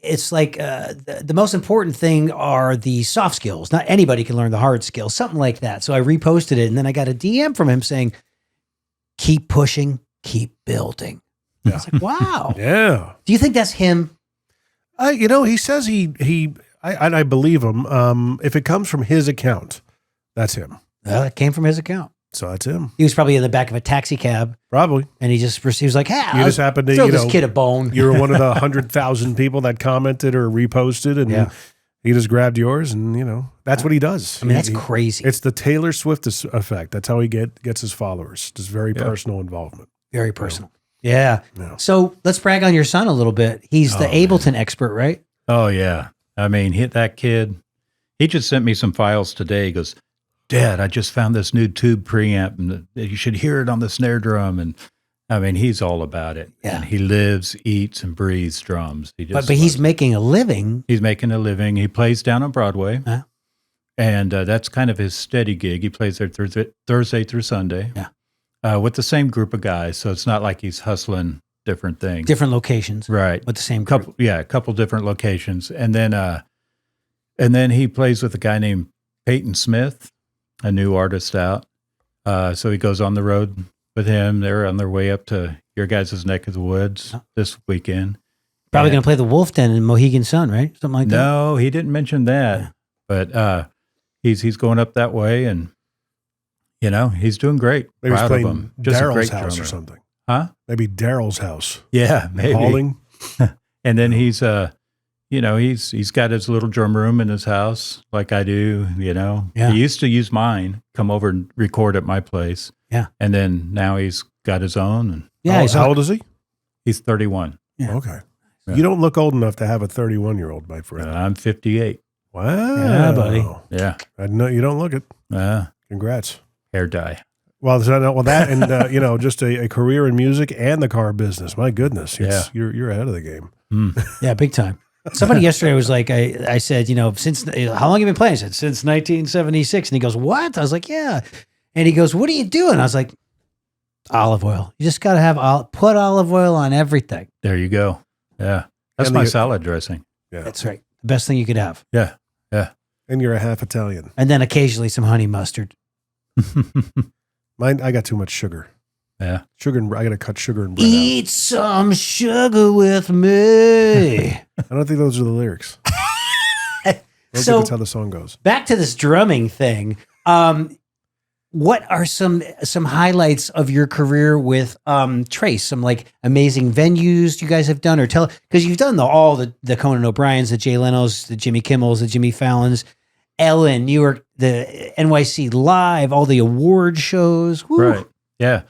it's like the most important thing are the soft skills. Not anybody can learn the hard skills, something like that. So I reposted it, and then I got a DM from him saying, keep pushing, keep building. I was like, wow. Yeah. Do you think that's him? He says I believe him. If it comes from his account, that's him. Well, it came from his account. So that's him. He was probably in the back of a taxi cab. Probably. And he was like, hey, you just happened to, throw this kid a bone. You were one of the 100,000 people that commented or reposted, and he just grabbed yours, and, that's what he does. I mean, that's crazy. It's the Taylor Swift effect. That's how he gets his followers. Just very personal involvement. Very personal. Yeah. So let's brag on your son a little bit. He's the Ableton expert, right? Oh, yeah. I mean, that kid, he just sent me some files today. He goes, Dad, I just found this new tube preamp, and you should hear it on the snare drum. And I mean, he's all about it. Yeah. And he lives, eats, and breathes drums. But he's making a living. He's making a living. He plays down on Broadway. And that's kind of his steady gig. He plays there Thursday through Sunday. Yeah. With the same group of guys. So it's not like he's hustling different things. Different locations. Right. With the same group. A couple different locations. And then he plays with a guy named Peyton Smith, a new artist out. So he goes on the road with him. They're on their way up to your guys' neck of the woods this weekend. Probably going to play the Wolf Den in Mohegan Sun, right? Something like that. No, he didn't mention that. Yeah. But he's going up that way, and he's doing great. Maybe Proud he's of playing him. Just Daryl's a great house drummer. or something. Huh? Maybe Daryl's house. Yeah, maybe. Hauling. And then he's he's got his little drum room in his house, like I do. Yeah. He used to use mine, come over and record at my place. Yeah. And then now he's got his own. And How old is he? He's 31. Yeah. Okay. Yeah. You don't look old enough to have a 31-year-old, my friend. I'm 58. Wow. Yeah, buddy. Yeah. I know you don't look it. Congrats. Hair dye. Well, that and just a career in music and the car business. My goodness, you're ahead of the game. Yeah, big time. Somebody yesterday was like, I said, since how long have you been playing? I said since 1976, and he goes, what? I was like, yeah, and he goes, what are you doing? I was like, olive oil. You just got to put olive oil on everything. There you go. Yeah, that's my salad dressing. Yeah, that's right. The best thing you could have. Yeah, yeah. And you're a half Italian. And then occasionally some honey mustard. Mine, I got too much sugar. Yeah. Sugar and I got to cut sugar and bread Eat some sugar with me. I don't think those are the lyrics. I don't think that's how the song goes. Back to this drumming thing. What are some highlights of your career with Trace? Some like amazing venues you guys have done, or because you've done all the Conan O'Briens, the Jay Leno's, the Jimmy Kimmels, the Jimmy Fallons, Ellen, New York, the NYC Live, all the award shows. Woo. Right. Yeah.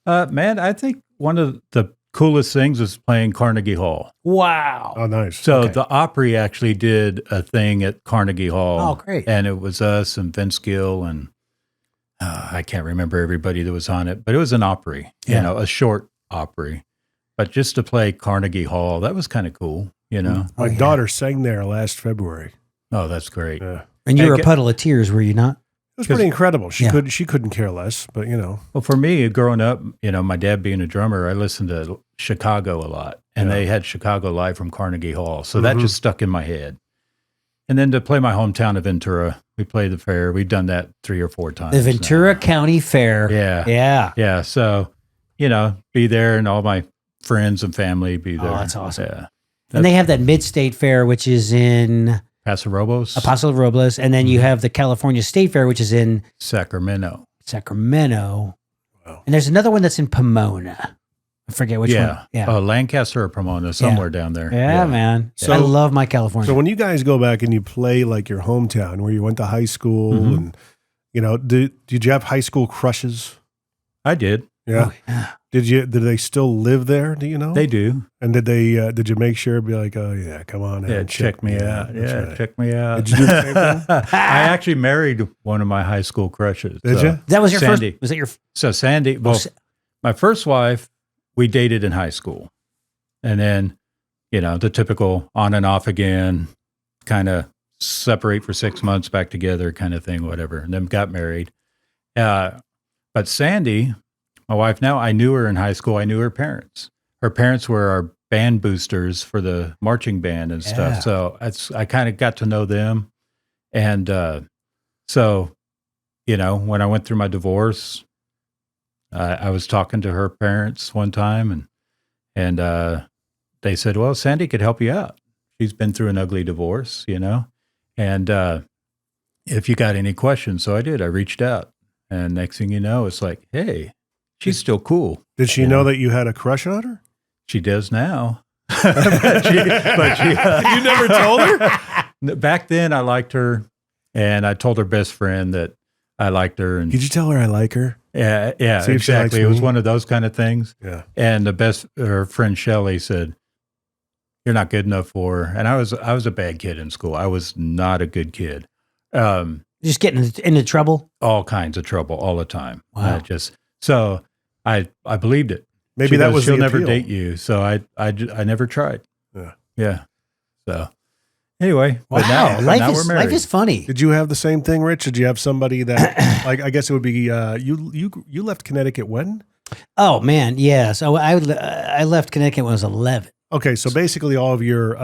Man, I think one of the coolest things was playing Carnegie Hall. Wow. Oh, nice. So Okay. the Opry actually did a thing at Carnegie Hall. Oh, great. And it was us and Vince Gill and I can't remember everybody that was on it, but it was an Opry, Yeah. a short Opry. But just to play Carnegie Hall, that was kind of cool, My daughter sang there last February. Oh, that's great. Yeah. And you Hey, were a puddle of tears, were you not? It was pretty incredible. She Yeah. she couldn't care less, but Well, for me, growing up, my dad being a drummer, I listened to Chicago a lot, and they had Chicago Live from Carnegie Hall. So that just stuck in my head. And then to play my hometown of Ventura, we played the fair. We've done that 3 or 4 times. The Ventura County Fair. Yeah. Yeah. Yeah. So, be there and all my friends and family be there. Oh, that's awesome. Yeah. And they have that Mid-State Fair, which is in Paso Robles, Paso Robles. And then you have the California State Fair, which is in Sacramento. Sacramento. Wow. And there's another one that's in Pomona. I forget which one. Yeah. Oh, Lancaster or Pomona, somewhere down there. Yeah, man. So- I love my California. So when you guys go back and you play like your hometown where you went to high school and, did you have high school crushes? I did. Yeah. Oh, yeah. Did they still live there? Do you know? They do. And did you make sure be like, oh yeah, come on Yeah, and check me out. That's Yeah, right. check me out. Did you do the same thing? I actually married one of my high school crushes. Did you? That was your Sandy. first? Was that your? So Sandy, well, my first wife, we dated in high school. And then, the typical on and off again, kind of separate for 6 months, back together kind of thing, whatever. And then got married. But Sandy, my wife now, I knew her in high school. I knew her parents. Her parents were our band boosters for the marching band and stuff. Yeah. So I kind of got to know them. And so, when I went through my divorce, I was talking to her parents one time and they said, well, Sandy could help you out. She's been through an ugly divorce, and if you got any questions. So I did. I reached out. And next thing you know, it's like, hey, she's still cool. Did she know that you had a crush on her? She does now. but she, You never told her? back then, I liked her, and I told her best friend that I liked her. And Did you tell her I like her? yeah, See if she likes exactly. It was me? one of those kind of things. Yeah. And her friend Shelly said, "You're not good enough for her." And I was a bad kid in school. I was not a good kid. Just getting into trouble. All kinds of trouble all the time. Wow. I believed it. Maybe She that goes, was she'll the never appeal. date you. So I never tried. Yeah. Yeah. So anyway, Wow. but now we're married. Life is funny. Did you have the same thing, Rich? Did you have somebody that, like, I guess it would be you left Connecticut when? Oh man, yeah. So I left Connecticut when I was 11. Okay, so basically all of your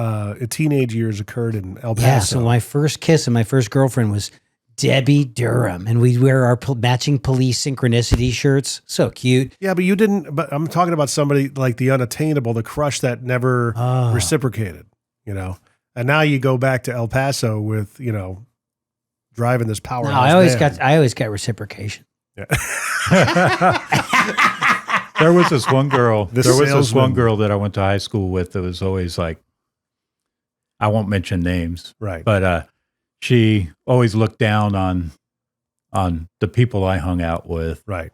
teenage years occurred in El Paso. Yeah. So my first kiss and my first girlfriend was Debbie Durham, and we'd wear our matching Police Synchronicity shirts. So cute. Yeah, but you didn't. But I'm talking about somebody like the unattainable, the crush that never reciprocated. And now you go back to El Paso with driving this powerhouse. No, I always got reciprocation. Yeah. There was this one girl. The There was this salesman. one girl that I went to high school with that was always like, I won't mention names, Right. but she always looked down on the people I hung out with. Right.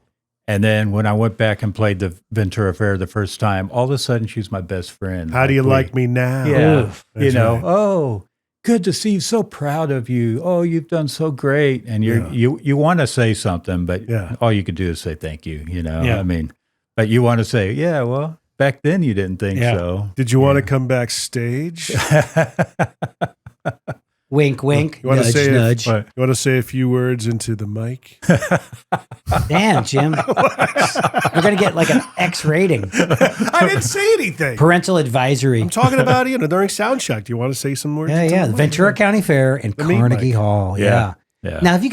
And then when I went back and played the Ventura Fair the first time, all of a sudden she's my best friend. How do you like me now? Yeah. Oof. That's right. Oh, good to see you. So proud of you. Oh, you've done so great. And Yeah. you want to say something, but Yeah. all you could do is say thank you, Yeah. I mean, but you want to say, yeah, well, back then you didn't think Yeah. so. Did you want to come backstage? Wink, wink. You want to nudge, say nudge. You want to say a few words into the mic? Damn, Jim. We're gonna get like an X rating. I didn't say anything. Parental advisory. I'm talking about during sound check. Do you want to say some words? Yeah, into yeah. the The mic? Ventura County Fair in The meat Carnegie mic. Hall. Yeah. Yeah. Yeah. Now, have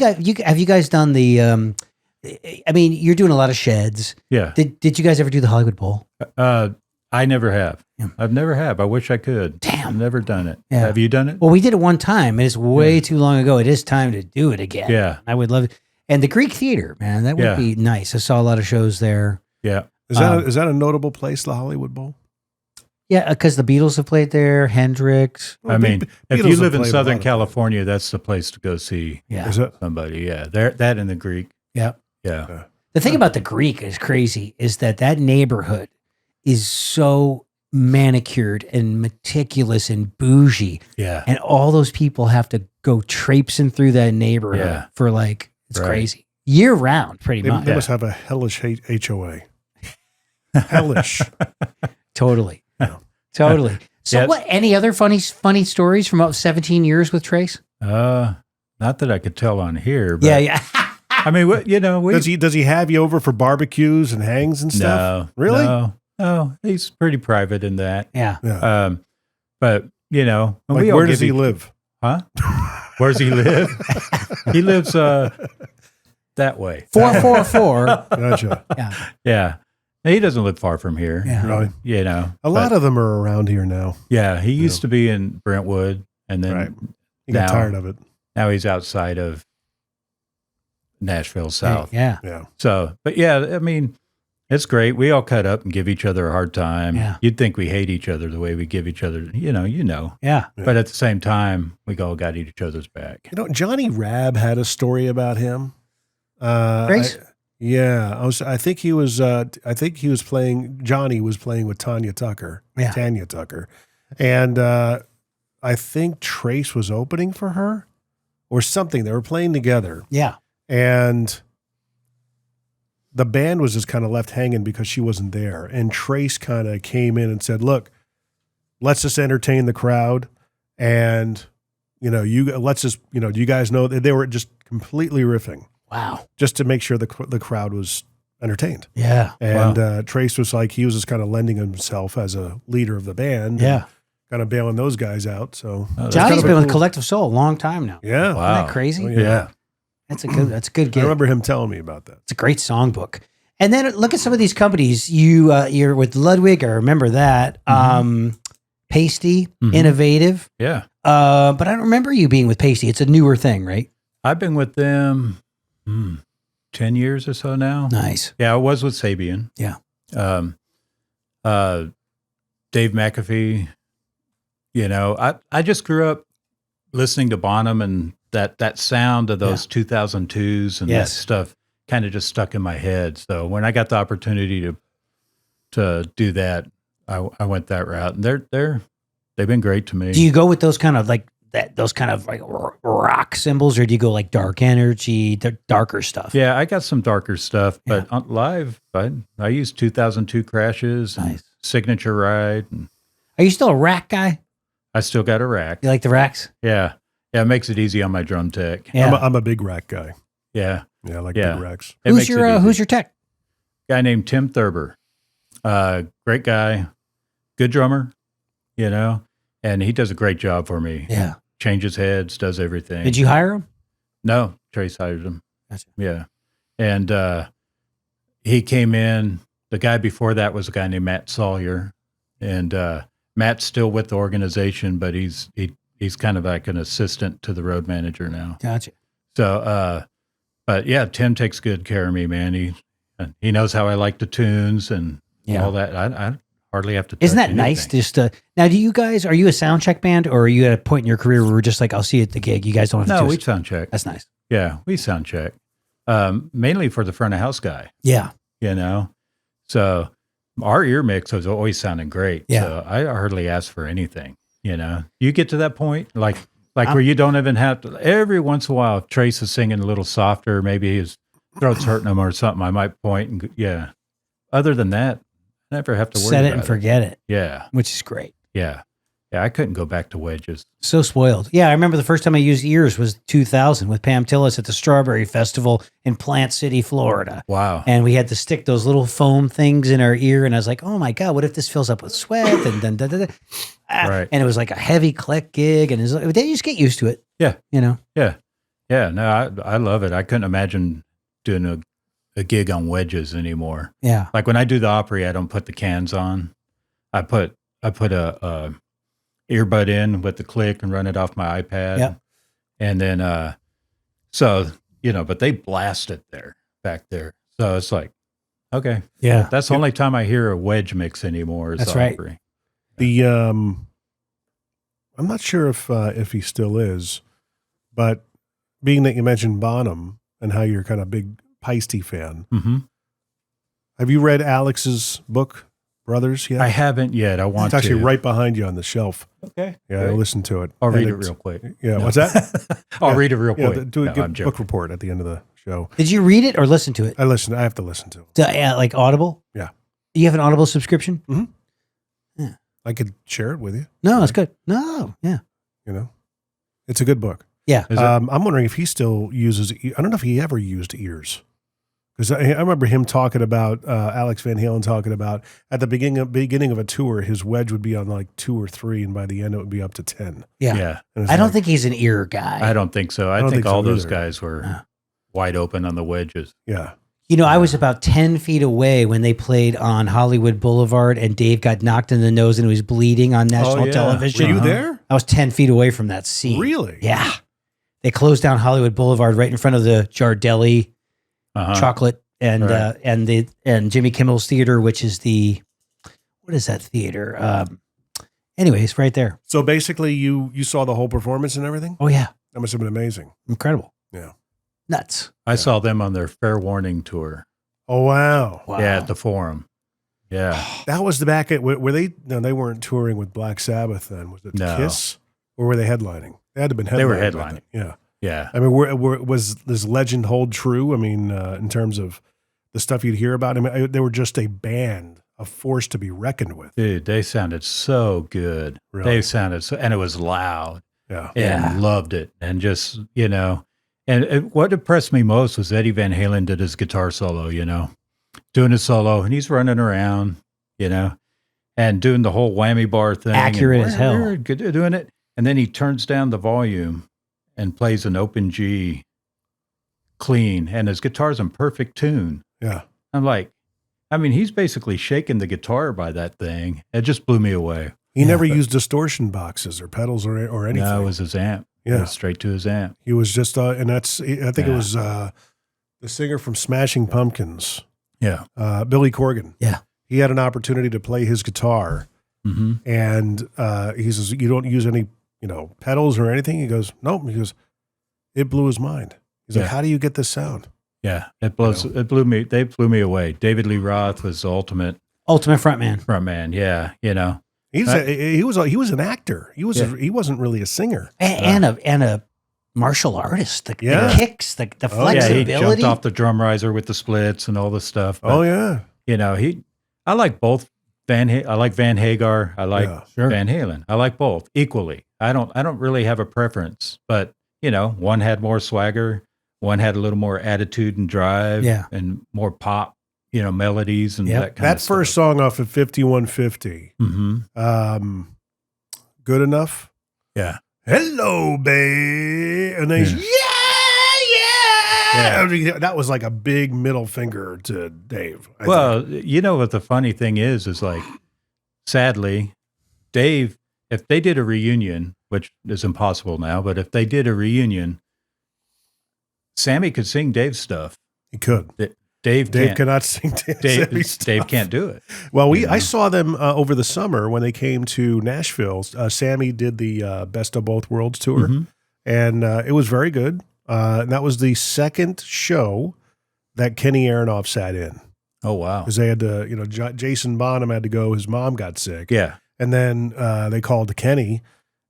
you guys done the? I mean, you're doing a lot of sheds. Yeah. Did you guys ever do the Hollywood Bowl? I never have. Yeah. I've never have. I wish I could. Damn. I've never done it. Yeah. Have you done it? Well, we did it one time, and it's way too long ago. It is time to do it again. Yeah. I would love it. And the Greek Theater, man, that would Yeah. be nice. I saw a lot of shows there. Yeah. Is that a notable place, the Hollywood Bowl? Yeah, because the Beatles have played there, Hendrix. I mean, if Beatles you have live in played a Southern lot of California, that's the place to go see Yeah. Is it? somebody. Yeah. That and the Greek. Yeah. Yeah. The thing about the Greek is crazy is that neighborhood is so manicured and meticulous and bougie. Yeah. And all those people have to go traipsing through that neighborhood for like, it's crazy. Year round, pretty much. They must have a hellish HOA. Hellish. Totally. Yeah. Totally. So what, any other funny stories from about 17 years with Trace? Not that I could tell on here. But Yeah. I mean, does he have you over for barbecues and hangs and stuff? No. Really? No, he's pretty private in that. Yeah. But like, where does he live? Huh? Where's he live? He lives that way. 444. Gotcha. Yeah. Yeah. He doesn't live far from here. Yeah. Really? A lot of them are around here now. Yeah. He used to be in Brentwood, and then He got tired of it. Now he's outside of Nashville South. Yeah. So, but yeah, I mean, it's great. We all cut up and give each other a hard time. Yeah. You'd think we hate each other the way we give each other, you know. Yeah. But at the same time, we all got each other's back. Johnny Rabb had a story about him. Grace? I think he was playing. Johnny was playing with Tanya Tucker. And I think Trace was opening for her, or something. They were playing together. Yeah. And the band was just kind of left hanging because she wasn't there. And Trace kind of came in and said, "Look, let's just entertain the crowd, and do you guys know?" They were just completely riffing. Wow. Just to make sure the crowd was entertained. Yeah. And Trace was like, he was just kind of lending himself as a leader of the band. Yeah. Kind of bailing those guys out. So Johnny's been with Collective Soul a long time now. Yeah. Wow. Isn't that crazy? Oh, yeah. That's a good gig. I remember him telling me about that. It's a great songbook. And then look at some of these companies. You're with Ludwig. I remember that. Paiste, Innovative. Yeah. But I don't remember you being with Paiste. It's a newer thing, right? I've been with them 10 years or so now. Nice. Yeah, I was with Sabian. Yeah. Dave McAfee, I just grew up listening to Bonham, and that sound of those 2002s and that stuff kind of just stuck in my head. So when I got the opportunity to do that, I went that route, and they've been great to me. Do you go with those kind of like rock symbols, or do you go like dark energy, darker stuff? Yeah, I got some darker stuff, but on live, I use 2002 Crashes and Signature Ride. And are you still a rack guy? I still got a rack. You like the racks? Yeah. Yeah, it makes it easy on my drum tech. Yeah. I'm a big rack guy. Yeah. Yeah, I like big racks. Who's your tech? Guy named Tim Thurber. Great guy, good drummer, and he does a great job for me. Yeah. Changes heads, does everything. Did you hire him? No, Trace hired him. Gotcha. Yeah. And he came in. The guy before that was a guy named Matt Sawyer. And Matt's still with the organization, but he's kind of like an assistant to the road manager now. Gotcha. So, but yeah, Tim takes good care of me, man. He knows how I like the tunes and all that. I hardly have to touch Isn't that anything. nice? Just now, are you a sound check band, or are you at a point in your career where we're just like, I'll see you at the gig? You guys don't have to. No, we sound check. That's nice. Yeah, we sound check. Mainly for the front of house guy. Yeah. So our ear mix was always sounding great. Yeah. So I hardly ask for anything. You get to that point, like where you don't even have to. Every once in a while, if Trace is singing a little softer, maybe his throat's hurting him or something, I might point and Other than that, I never have to worry Set it about and forget it. Yeah. Which is great. Yeah. Yeah, I couldn't go back to wedges. So spoiled. Yeah, I remember the first time I used ears was 2000 with Pam Tillis at the Strawberry Festival in Plant City, Florida. Wow. And we had to stick those little foam things in our ear, and I was like, oh my God, what if this fills up with sweat? And then, Right. And it was like a heavy click gig, and then you just get used to it. Yeah. Yeah. Yeah. No, I love it. I couldn't imagine doing a gig on wedges anymore. Yeah. Like when I do the Opry, I don't put the cans on. I put a earbud in with the click and run it off my iPad. Yep. And then, but they blast it back there. So it's like, okay. Yeah. That's the only time I hear a wedge mix anymore is That's the right. Opry. The I'm not sure if he still is, but being that you mentioned Bonham and how you're kind of a big Paiste fan, Mm-hmm. have you read Alex's book, Brothers yet? I haven't yet. I want It's actually to. right behind you on the shelf. Okay. Yeah, I listened to it. I'll And read it it's- real quick. Yeah, what's that? I'll read it real Yeah, quick. do a No, good I'm book joking. report at the end of the show. Did you read it or listen to it? I have to listen to it. Like Audible? Yeah. You have an Audible subscription? I could share it with you. No, that's good. No, yeah. You know, it's a good book. Yeah. Is it? I'm wondering if he still uses. I don't know if he ever used ears, because I remember him talking about Alex Van Halen talking about at the beginning of a tour, his wedge would be on like 2 or 3, and by the end it would be up to 10. Yeah. Yeah. And it's I don't like, think he's an ear guy. I don't think so. I don't think think so all those either. guys were wide open on the wedges. Yeah, You know, I was about 10 feet away when they played on Hollywood Boulevard and Dave got knocked in the nose and he was bleeding on national yeah. television. were you there? I was 10 feet away from that scene. Really? Yeah. They closed down Hollywood Boulevard right in front of the Deli Uh-huh. chocolate and Right. and Jimmy Kimmel's Theater, which is what is that theater? Anyways, right there. So basically, you saw the whole performance and everything. Oh yeah. That must have been amazing. Incredible. Yeah. Nuts. I saw them on their Fair Warning tour. Oh wow. Wow. Yeah, at the Forum. Yeah. That was the back at were they? No, they weren't touring with Black Sabbath then. Was it No. Kiss, or were they headlining? They had to have been headlining. They were by headlining. then. Yeah. Yeah. I mean, was this legend hold true? I mean, in terms of the stuff you'd hear about them, they were just a band, a force to be reckoned with. Dude, they sounded so good. Really? They sounded so, and it was loud. Yeah. And loved it. And just, what impressed me most was Eddie Van Halen did his guitar solo, doing his solo, and he's running around, and doing the whole whammy bar thing. Accurate and as hell. doing it. And then he turns down the volume and plays an open G clean, and his guitar's in perfect tune. Yeah. I'm like, he's basically shaking the guitar by that thing. It just blew me away. He never used distortion boxes or pedals or anything. No, it was his amp. Yeah. It was straight to his amp. He was just, and that's, I think it was the singer from Smashing Pumpkins, Yeah. Billy Corgan. Yeah. He had an opportunity to play his guitar, Mm-hmm. and he says, "You don't use any, pedals or anything." He goes, "Nope." He goes, it blew his mind. He's like, Yeah. "How do you get this sound?" Yeah. It blew me. They blew me away. David Lee Roth was the ultimate frontman. frontman. Yeah. He was an actor. He wasn't really a singer. And a martial artist. The Yeah. kicks, the Yeah. flexibility. He jumped off the drum riser with the splits and all this stuff. But, Oh yeah, I like both I like Van Hagar. I like Yeah. Van Halen. I like both equally. I don't really have a preference, but one had more swagger, one had a little more attitude and drive, Yeah. and more pop, melodies and Yep. that kind that of first stuff. song off of 5150, Mm-hmm. Good Enough. Yeah. Hello, babe, and then he's, yeah. That was like a big middle finger to Dave. I think. Well, what the funny thing is like, sadly, Dave, if they did a reunion, which is impossible now, but if they did a reunion, Sammy could sing Dave's stuff. he could. Dave can't. cannot sing Sammy stuff. Dave can't do it. Well, I saw them over the summer when they came to Nashville. Sammy did the Best of Both Worlds tour, Mhm. and it was very good. And that was the second show that Kenny Aronoff sat in, Oh, wow. because they had to, Jason Bonham had to go. His mom got sick. Yeah. And then they called to Kenny,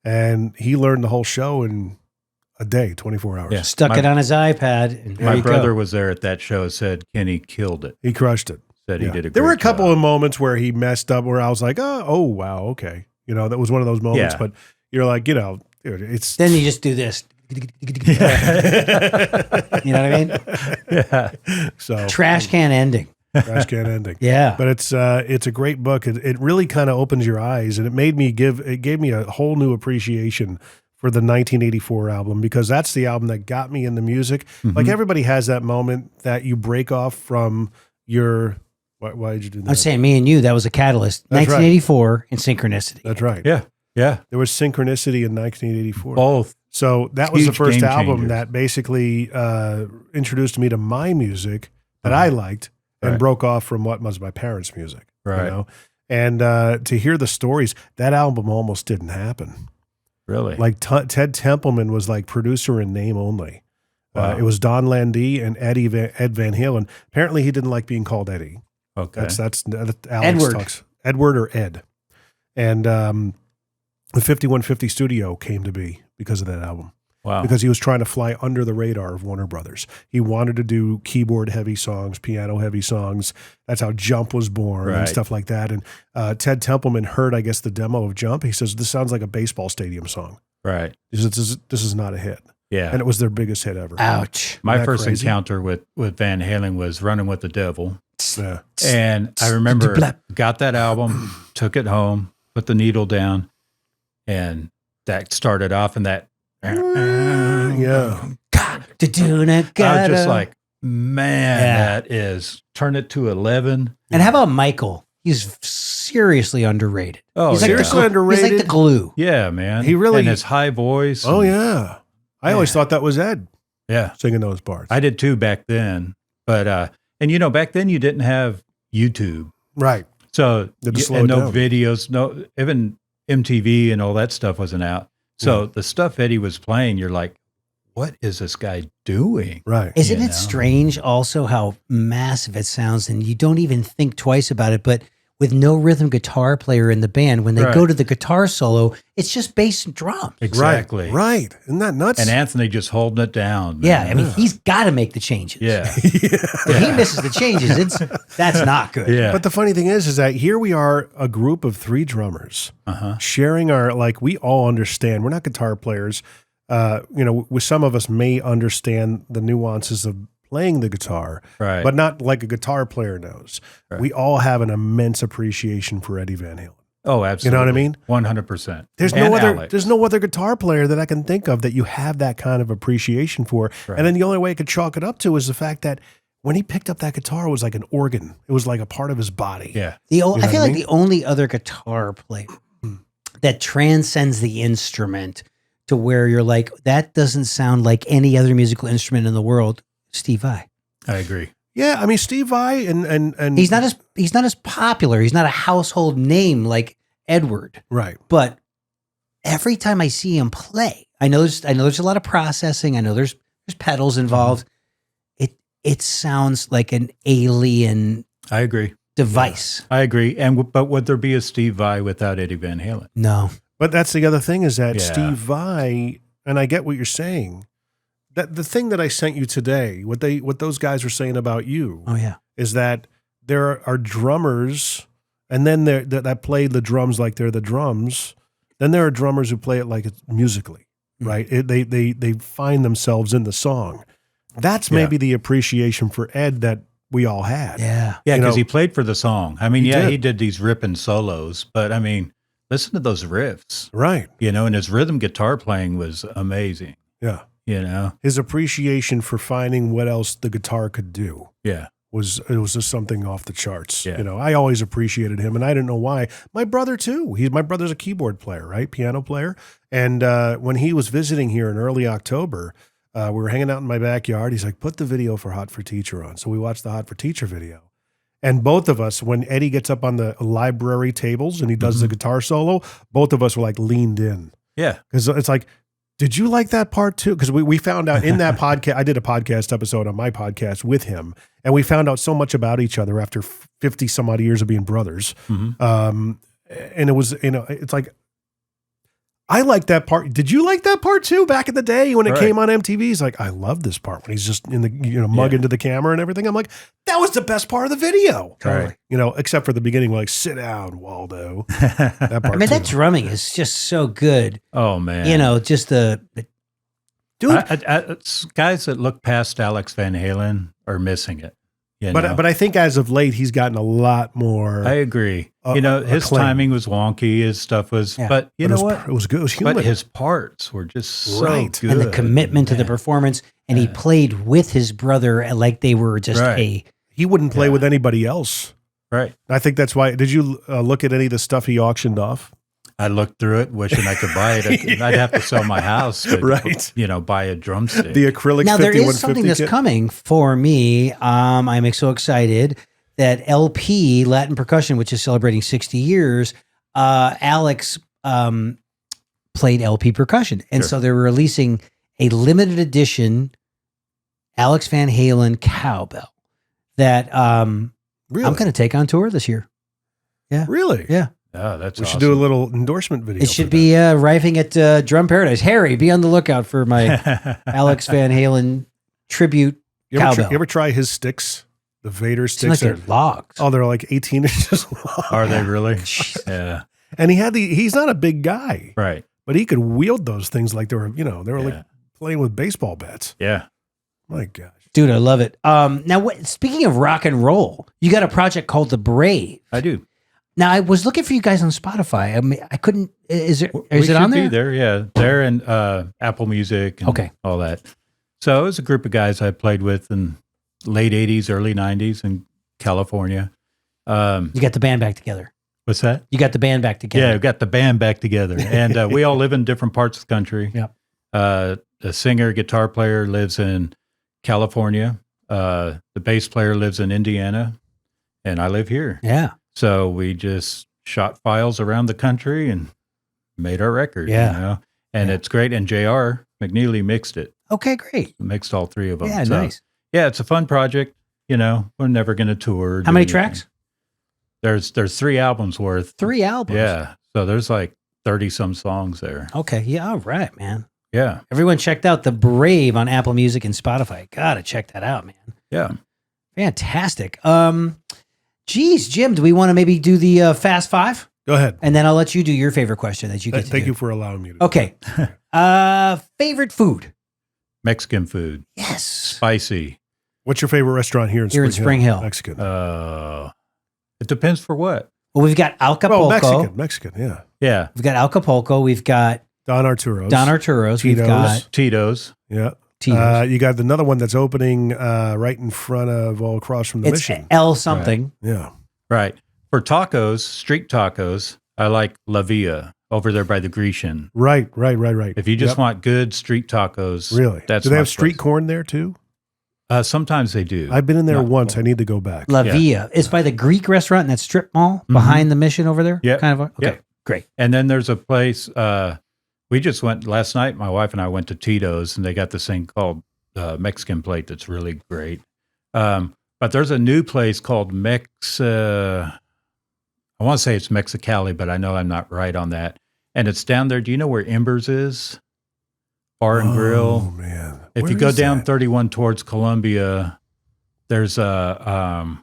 and he learned the whole show in a day, 24 hours. Yeah. Stuck it on his iPad. And there My you brother go. was there at that show, said Kenny killed it. He crushed it. Said Yeah. he did a great There were a couple job. of moments where he messed up where I was like, oh wow, okay. That was one of those moments, Yeah. but you're like, dude, it's. Then you just do this. You know what I mean? Yeah. So Trash can ending. trash can ending. Yeah. But it's a great book. It really kind of opens your eyes, and it gave me a whole new appreciation for the 1984 album, because that's the album that got me into music. Mm-hmm. Like everybody has that moment that you break off from your. Why did you do that? I'm saying me and you, that was a catalyst. That's right. 1984 and synchronicity. That's right. Yeah. Yeah. There was Synchronicity in 1984. Both. So that was the Huge first game album changers. that basically introduced me to my music that I liked, and Right. broke off from what was my parents' music. Right. And to hear the stories, that album almost didn't happen. Really? Like Ted Templeman was like producer in name only. Wow. It was Don Landee and Ed Van Halen. Apparently, he didn't like being called Eddie. Okay. That's Alex Edward. talks. Edward or Ed. And the 5150 studio came to be because of that album. Wow. Because he was trying to fly under the radar of Warner Brothers. He wanted to do keyboard heavy songs, piano heavy songs. That's how Jump was born and stuff like that. And Ted Templeman heard, I guess, the demo of Jump. He says, this sounds like a baseball stadium song. Right. He says, this is not a hit. Yeah. And it was their biggest hit ever. Ouch. My first encounter with Van Halen was Running with the Devil. Yeah. And I remember got that album, took it home, put the needle down, and that started off in that. Yeah. I was just like, man, that is, turn it to 11. And how about Michael? He's seriously underrated. Oh, he's seriously like underrated. He's like the glue. Yeah, man. He really, and his high voice. Oh, yeah. I always thought that was Ed. Yeah. Singing those parts. I did too back then. But, and you know, back then you didn't have YouTube. Right. So, and no videos, no, even MTV and all that stuff wasn't out. So the stuff Eddie was playing, you're like, what is this guy doing? Right. Isn't it strange also how massive it sounds and you don't even think twice about it, but with no rhythm guitar player in the band, when they go to the guitar solo, it's just bass and drums. Exactly. Right. Isn't that nuts? And Anthony just holding it down. Man. Yeah. I mean, he's got to make the changes. Yeah. If he misses the changes, that's not good. Yeah. But the funny thing is that here we are, a group of 3 drummers sharing our, like, we all understand. We're not guitar players. With some of us may understand the nuances of playing the guitar, but not like a guitar player knows. Right. We all have an immense appreciation for Eddie Van Halen. Oh, absolutely. You know what I mean? 100%. There's no other guitar player that I can think of that you have that kind of appreciation for. Right. And then the only way I could chalk it up to is the fact that when he picked up that guitar, it was like an organ. It was like a part of his body. Yeah. I feel like the only other guitar player that transcends the instrument to where you're like, that doesn't sound like any other musical instrument in the world, Steve Vai. I agree. Yeah, I mean Steve Vai and he's not as popular. He's not a household name like Edward. Right. But every time I see him play, I know there's a lot of processing. I know there's pedals involved. It sounds like an alien. I agree. Device. I agree. But would there be a Steve Vai without Eddie Van Halen? No. But that's the other thing is that Steve Vai, and I get what you're saying. That the thing that I sent you today, what those guys were saying about you, is that there are drummers, and then that play the drums like they're the drums. Then there are drummers who play it like it's musically, right? They find themselves in the song. That's maybe the appreciation for Ed that we all had. Yeah, because he played for the song. I mean, he did these ripping solos, but I mean, listen to those riffs, right? And his rhythm guitar playing was amazing. Yeah. His appreciation for finding what else the guitar could do. Yeah. Was just something off the charts. Yeah. I always appreciated him, and I didn't know why. My brother too. My brother's a keyboard player, right? Piano player. And when he was visiting here in early October, we were hanging out in my backyard. He's like, put the video for Hot for Teacher on. So we watched the Hot for Teacher video. And both of us, when Eddie gets up on the library tables and he does the guitar solo, both of us were like leaned in. Yeah. Because it's like, did you like that part too? Because we found out in that podcast, I did a podcast episode on my podcast with him, and we found out so much about each other after 50 some odd years of being brothers. And it was, it's like, I like that part. Did you like that part too back in the day when it came on MTV? He's like, I love this part when he's just in the, mug into the camera and everything. I'm like, that was the best part of the video. Totally. Except for the beginning, like, sit down, Waldo. That part. I mean, that drumming is just so good. Oh, man. Just the dude. Guys that look past Alex Van Halen are missing it. But I think as of late, he's gotten a lot more. I agree. His timing was wonky. His stuff was, but you know what? It was good. It was human. But his parts were just so good. And the commitment to the performance. And he played with his brother like they were just He wouldn't play with anybody else. Right. I think that's why. Did you look at any of the stuff he auctioned off? I looked through it, wishing I could buy it. I'd have to sell my house to, buy a drumstick. The acrylic. Now, there is something that's coming for me. I'm so excited that LP, Latin Percussion, which is celebrating 60 years, Alex played LP percussion. And so they're releasing a limited edition Alex Van Halen cowbell that I'm going to take on tour this year. Yeah. Really? Yeah. Oh, that's We awesome. should do a little endorsement video. It should be arriving at Drum Paradise. Harry, be on the lookout for my Alex Van Halen tribute cowbell. You ever try his sticks? The Vader Seems like sticks? they're logs. Oh, they're like 18 inches long. Are they really? Yeah. And he's not a big guy, Right. but he could wield those things like they were Yeah. like playing with baseball bats. Yeah. My gosh. Dude, I love it. Now, speaking of rock and roll, you got a project called The Brave. I do. Now, I was looking for you guys on Spotify. I mean, I couldn't. Is it We on should there? be there, yeah. There and Apple Music and Okay. all that. So it was a group of guys I played with in late 80s, early 90s in California. You got the band back together. What's that? You got the band back together. Yeah, we got the band back together. And we all live in different parts of the country. Yep. The singer, guitar player lives in California. The bass player lives in Indiana. And I live here. Yeah. So we just shot files around the country and made our record. Yeah. You know? And it's great. And J.R. McNelley mixed it. Okay, great. Mixed all three of them. Yeah, So, nice. Yeah, it's a fun project. You know, we're never going to tour. How many tracks? There's 3 albums worth. 3 albums. Yeah. So there's like 30 some songs there. Okay. Yeah. All right, man. Yeah. Everyone checked out The Brave on Apple Music and Spotify. Gotta check that out, man. Yeah. Fantastic. Geez, Jim, do we want to maybe do the Fast Five? Go ahead. And then I'll let you do your favorite question that you get to Thank do. you for allowing me to. Okay. Favorite food? Mexican food. Yes. Spicy. What's your favorite restaurant here in Spring Hill? Mexican. It depends for what. Well, we've got Acapulco. Mexican, yeah. Yeah. We've got Acapulco. We've got Don Arturo's. Don Arturo's. We've Tito's. got Tito's. Yeah. Tito's. You got another one that's opening right in front of, across from the It's Mission. L something. Yeah. Right. For tacos, street tacos, I like La Villa over there by the Grecian. Right. If you just Yep. want good street tacos, Really? that's Do they my have street place. corn there too? Sometimes they do. I've been in there Not once. all. I need to go back. La Yeah. Villa. It's by the Greek restaurant in that strip mall behind the Mission over there. Yep. Kind of. Okay. Yep. Great. And then there's a place, we just went last night, my wife and I went to Tito's, and they got this thing called Mexican plate that's really great. But there's a new place called I want to say it's Mexicali, but I know I'm not right on that. And it's down there. Do you know where Embers is? Bar and Oh, Grill. man. If Where you go is down that? 31 towards Columbia, there's a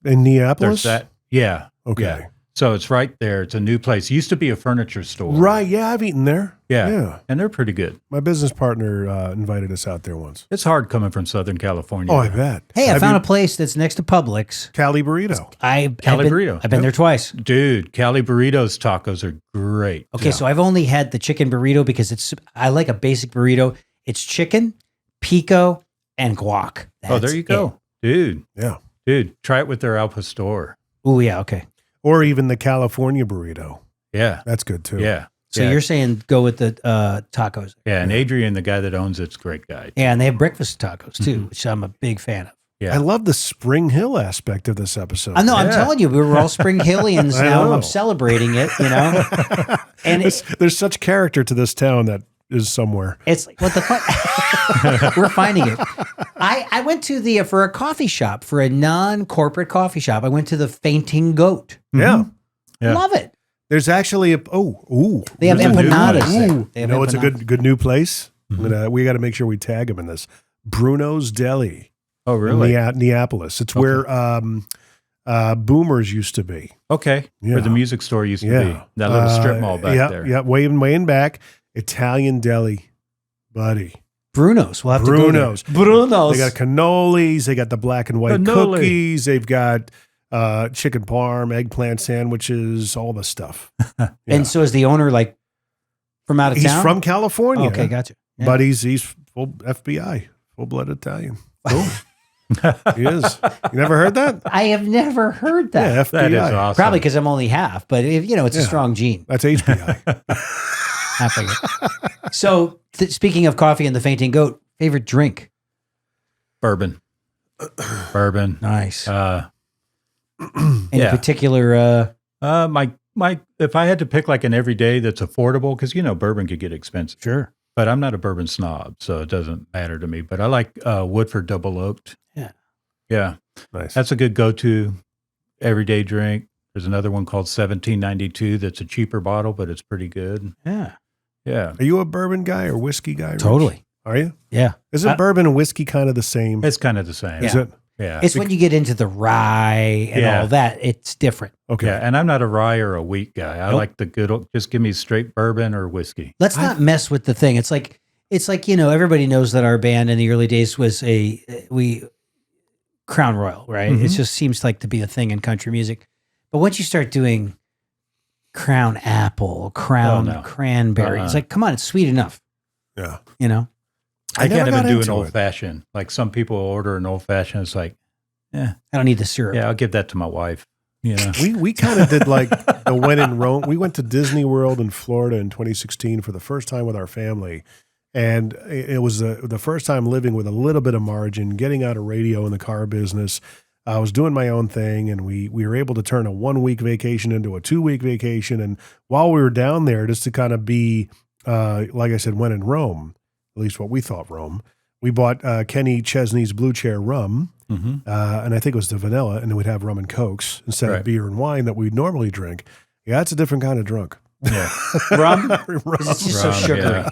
In Neapolis? there's that. Yeah. Okay. Yeah. So it's right there. It's a new place. It used to be a furniture store. Right. Yeah, I've eaten there. Yeah. Yeah. And they're pretty good. My business partner invited us out there once. It's hard coming from Southern California. Oh, I bet. Hey, I Have found a you- place that's next to Publix. Cali burrito. Cali burrito. I've been there twice. Dude, Cali Burritos tacos are great. Okay, so I've only had the chicken burrito because I like a basic burrito. It's chicken, pico, and guac. Oh, there you go. Dude, Yeah. try it with their Al Pastor. Oh, yeah, okay. Or even the California burrito. Yeah. That's good too. Yeah. So yeah. you're saying go with the tacos. Yeah, and Adrian, the guy that owns it's a great guy. Yeah, and they have breakfast tacos too, which I'm a big fan of. Yeah. I love the Spring Hill aspect of this episode. I know, I'm Yeah. telling you, we're all Spring Hillians I now. know. I'm celebrating it, you know? And There's such character to this town that is somewhere. it's like, what the fuck? We're finding it. I went to for a coffee shop, for a non-corporate coffee shop. I went to the Fainting Goat. Yeah. Yeah. Love it. There's actually They have There's a new empanadas place. there. Ooh, They you have know, it's a empanadas. good new place. We got to make sure we tag him in this. Bruno's Deli, Oh, really? Neapolis. It's where Boomers used to be. Okay. Yeah. Where the music store used to Yeah, be. That little strip mall back yeah, there. Yeah, way in back. Italian deli, buddy. Bruno's. We'll have to go there. Bruno's. Bruno's. They got cannolis. They got the black and white Cannoli. cookies. They've got chicken parm, eggplant sandwiches, all the stuff. Yeah. And so is the owner like from out of He's town? from California. Okay, gotcha. Yeah. But he's full FBI, full-blooded Italian. Cool. He is. You never heard that? I have never heard that. Yeah, FBI. That is awesome. Probably because I'm only half, but if it's a Yeah. strong gene. That's HBI. I figure. So speaking of coffee and the Fainting Goat, favorite drink? Bourbon. Bourbon. Nice. Uh, Any yeah. particular? my if I had to pick like an everyday that's affordable, because bourbon could get expensive. Sure. But I'm not a bourbon snob, so it doesn't matter to me. But I like Woodford Double Oaked. Yeah. Yeah. Nice. That's a good go-to everyday drink. There's another one called 1792 that's a cheaper bottle, but it's pretty good. Yeah. Yeah. Are you a bourbon guy or whiskey guy, Rich? Totally. Are you? Yeah. Isn't bourbon and whiskey kind of the same? It's kind of the same. Is it? Yeah. It's when you get into the rye and all that, it's different. Okay. Yeah, and I'm not a rye or a wheat guy. I like the good old, just give me straight bourbon or whiskey. Let's not mess with the thing. It's like, everybody knows that our band in the early days was Crown Royal, right? Mm-hmm. It just seems like to be a thing in country music. But once you start doing Crown Apple, Crown Cranberry, it's like, come on, it's sweet enough. Yeah. I can't never even got do an into old it. fashioned. Like some people order an old fashioned. It's like, I don't need the syrup. yeah, I'll give that to my wife. We kind of did like the when in Rome. We went to Disney World in Florida in 2016 for the first time with our family. And it was the first time living with a little bit of margin, getting out of radio in the car business. I was doing my own thing, and we were able to turn a 1-week vacation into a 2-week vacation. And while we were down there, just to kind of be, like I said, when in Rome, at least what we thought Rome, we bought Kenny Chesney's Blue Chair rum, and I think it was the vanilla, and then we'd have rum and Cokes instead of beer and wine that we'd normally drink. Yeah, it's a different kind of drunk. Yeah. Rum? It's just so sugary. Yeah.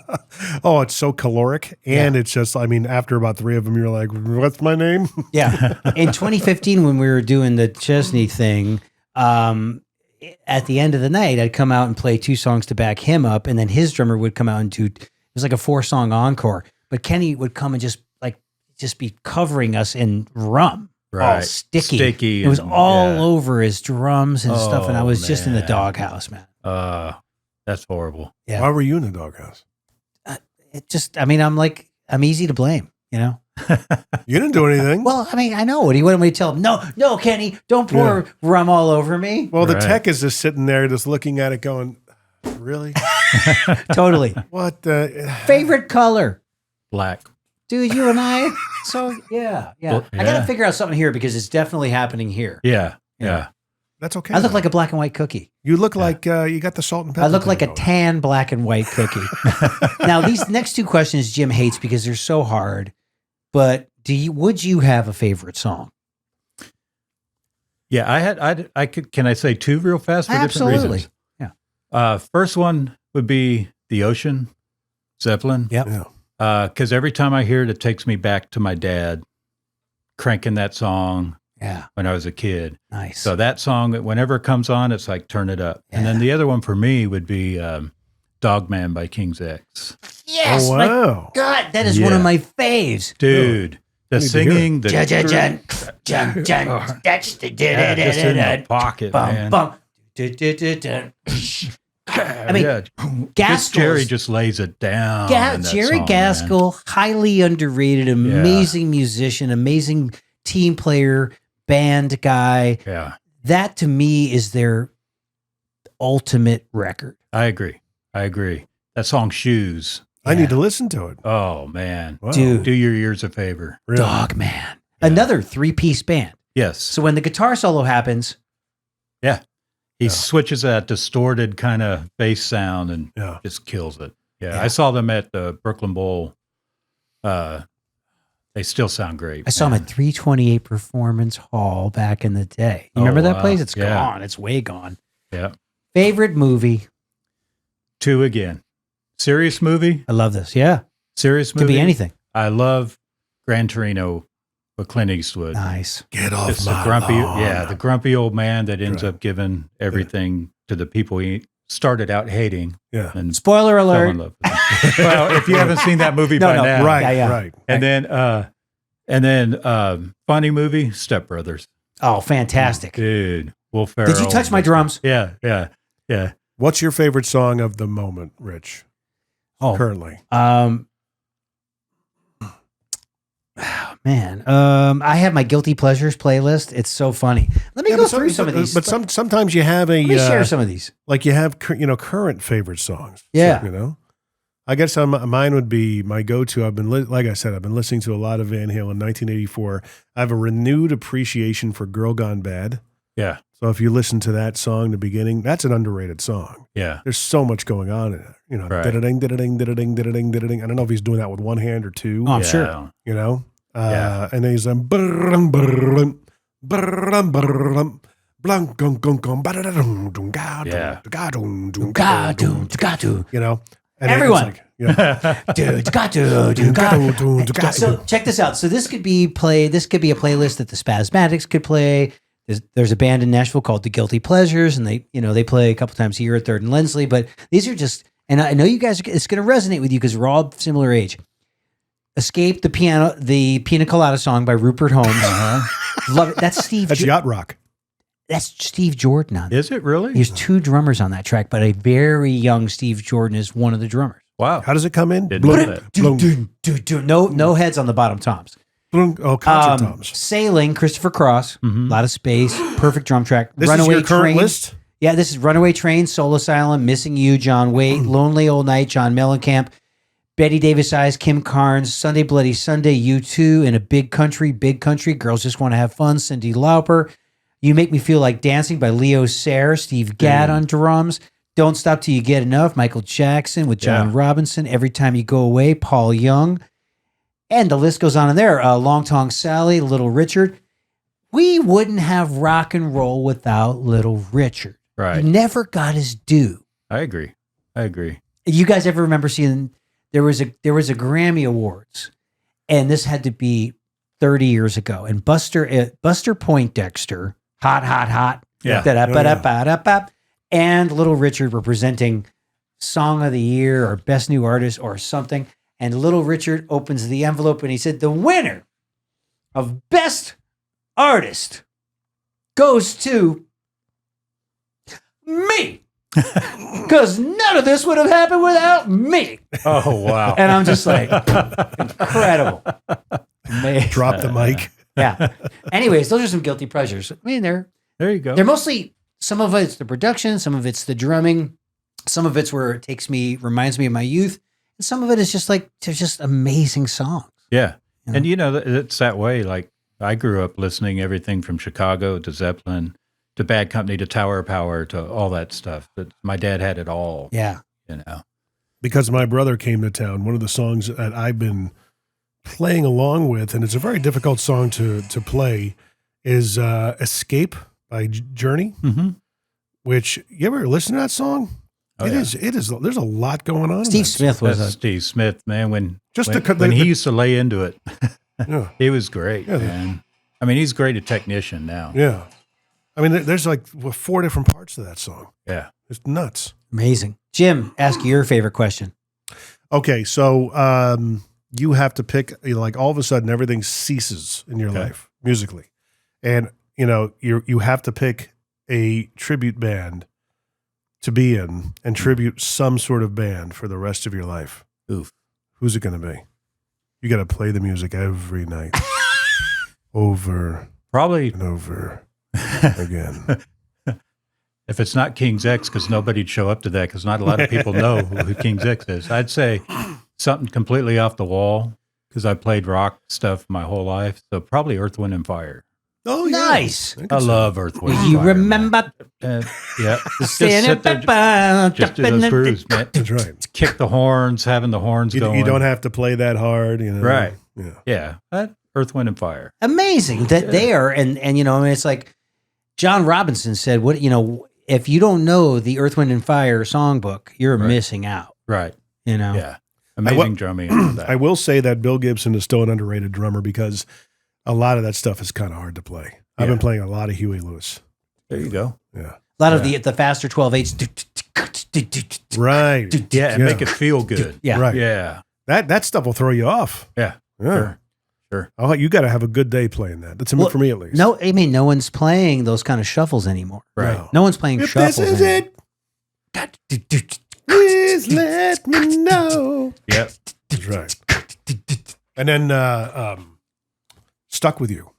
Oh, it's so caloric. And it's just, after about 3 of them, you're like, what's my name? Yeah. In 2015, when we were doing the Chesney thing, at the end of the night, I'd come out and play 2 songs to back him up, and then his drummer would come out and do, it was like a 4-song encore. But Kenny would come and just be covering us in rum. Right. All sticky. It was and- all over his drums and stuff, and I was just in the man. doghouse, man. That's horrible. Yeah. Why were you in the doghouse? It just, I'm easy to blame, You didn't do anything. Well, I know. What do you want me to tell him? No, Kenny, don't pour rum all over me. Well, the Right. tech is just sitting there, just looking at it, going, "Really? Totally. What? Favorite color, Black. dude? You and I. So yeah. Well, I got to yeah. figure out something here because it's definitely happening here. Yeah. Yeah. Yeah. That's okay. I look like a black and white cookie. you look like you got the salt and pepper. I look like a thing going. tan black and white cookie. Now, these next 2 questions Jim hates because they're so hard. But would you have a favorite song? Yeah. I could, can I say 2 real fast for different Absolutely. reasons? Yeah. First one would be The Ocean, Zeppelin. Yep. Yeah. Because every time I hear it, it takes me back to my dad cranking that song Yeah. when I was a kid. Nice. So that song, whenever it comes on, it's like, turn it up. And then the other one for me would be Dogman by King's X. yes. Oh, my wow. God, that is one of Yeah. my faves. Dude, the need to hear singing, the Jun, that's the yeah, just in the pocket, man. bum. I mean, Yeah. Gaskell's- Jerry just lays it down. in that Jerry song, Gaskell, highly underrated, amazing musician, amazing team player, band guy. Man. Yeah, That to me is their ultimate record. I agree. That song, Shoes. I need to listen to it. Oh, man. Wow. Dude. Do your ears a favor. Really? Dogman. Another 3-piece band. Yes. So when the guitar solo happens, He switches that distorted kind of bass sound and Yeah. just kills it. Yeah. Yeah. I saw them at the Brooklyn Bowl. They still sound great. I saw them man. at 328 Performance Hall back in the day. You Oh, remember that wow. place? It's Yeah. gone. It's way gone. Yeah. Favorite movie? 2 again. Serious movie? I love this. Yeah. Serious movie? Could be anything. I love Gran Torino with Clint Eastwood. Nice. Get off It's the my grumpy, lawn. the grumpy old man that ends Right. up giving everything to the people he started out hating Yeah. and Spoiler fell alert. in love with them. Well, if you haven't seen that movie No, by no, now, Right. Yeah, yeah. Right. and then funny movie, Step Brothers. Oh, fantastic. Dude, Will Ferrell. Did you touch my drums? Yeah. What's your favorite song of the moment, Rich? Oh, Currently. Man. I have my guilty pleasures playlist. It's so funny. Let me Yeah, go but through some of these. But sometimes you have a Let me share some of these. like you have current favorite songs. Yeah. So, I guess mine would be my go-to. I've been like I said, I've been listening to a lot of Van Halen. 1984. I have a renewed appreciation for "Girl Gone Bad." Yeah. So if you listen to that song, the beginning, that's an underrated song. Yeah. There's so much going on in it. Right. Da-da-ding, da-da-ding, da-da-ding, da-da-ding, da-da-ding. I don't know if he's doing that with one hand or two. Oh, I'm Yeah. sure. Yeah. Yeah. And then he's brrum, brrum, brrum, brrum, You know, and Everyone. Like, So check this out. So this could be a playlist that the Spasmatics could play. There's a band in Nashville called the Guilty Pleasures, and they play a couple times a year at 3rd and Lindsley. But these are just, and I know you guys, it's going to resonate with you because we're all similar age. Escape, the Pina Colada song by Rupert Holmes. Love it. That's yacht rock. That's Steve Jordan on it. Is it really? There's 2 drummers on that track, but a very young Steve Jordan is one of the drummers. Wow. How does it come in? Didn't know that. No heads on the bottom toms. Concert toms. Sailing, Christopher Cross, a lot of space, perfect drum track. This Runaway is your current Train. list? Yeah, this is Runaway Train, Soul Asylum, Missing You, John Waite, Lonely Old Night, John Mellencamp, Betty Davis Eyes, Kim Carnes, Sunday Bloody Sunday, U2, and a Big Country, Girls Just Want to Have Fun, Cyndi Lauper. You Make Me Feel Like Dancing by Leo Sayer, Steve Gadd on drums. Don't Stop Till You Get Enough, Michael Jackson with John Robinson. Every Time You Go Away, Paul Young. And the list goes on in there. Long Tong Sally, Little Richard. We wouldn't have rock and roll without Little Richard. Right. He never got his due. I agree. You guys ever remember seeing there was a Grammy Awards, and this had to be 30 years ago, and Buster Poindexter, hot, Yeah. And Little Richard were presenting Song of the Year or Best New Artist or something, and Little Richard opens the envelope and he said, the winner of Best Artist goes to me. Because none of this would have happened without me. Oh, wow. And I'm just like, incredible. Man. Drop the mic. Yeah. Anyways, those are some guilty pleasures. I mean, There you go. they're mostly, some of it's the production, some of it's the drumming, some of it's where reminds me of my youth, and some of it is just like, they're just amazing songs. Yeah. You know? And it's that way. Like I grew up listening everything from Chicago to Zeppelin to Bad Company to Tower of Power to all that stuff. But my dad had it all. Yeah. Because my brother came to town, one of the songs that I've been playing along with, and it's a very difficult song to play, is Escape by Journey, which, you ever listen to that song? Oh, It is. There's a lot going on. Steve Smith was That's Steve Smith, man. When the- he used to lay into it, Yeah. he was great, Yeah, man. I mean, he's great a technician now. Yeah. I mean, there's like 4 different parts to that song. Yeah. It's nuts. amazing. Jim, ask your favorite question. Okay, so you have to pick, like, all of a sudden everything ceases in your life musically, and you have to pick a tribute band to be in and tribute some sort of band for the rest of your life. Oof. Who's it going to be? You got to play the music every night, over Probably and over again. if it's not King's X, because nobody'd show up to that, because not a lot of people know who King's X is. I'd say something completely off the wall, because I played rock stuff my whole life. So probably Earth, Wind, and Fire. Oh, yeah. Nice. I love Earth, Wind, and You Fire. remember? Yeah. Just Saying sit there, just do those grooves, man. That's right. Kick the horns, having the horns going. You don't have to play that hard, Right. Yeah. Yeah. Earth, Wind, and Fire. Amazing that they are, and I mean, it's like John Robinson said, if you don't know the Earth, Wind, and Fire songbook, you're missing out. Right. Yeah. Amazing drumming. And all that. I will say that Bill Gibson is still an underrated drummer because a lot of that stuff is kind of hard to play. I've been playing a lot of Huey Lewis. There you go. Yeah. A lot of the faster 12/8s. Right. Yeah, and make it feel good. Yeah. Right. Yeah. That stuff will throw you off. Yeah. Yeah. Sure. Oh, you got to have a good day playing that. That's enough for me at least. No, I mean, no one's playing those kind of shuffles anymore. Right. No. No one's playing If shuffles this is anymore. it, please let me know. Yep. That's right. And then Stuck With You.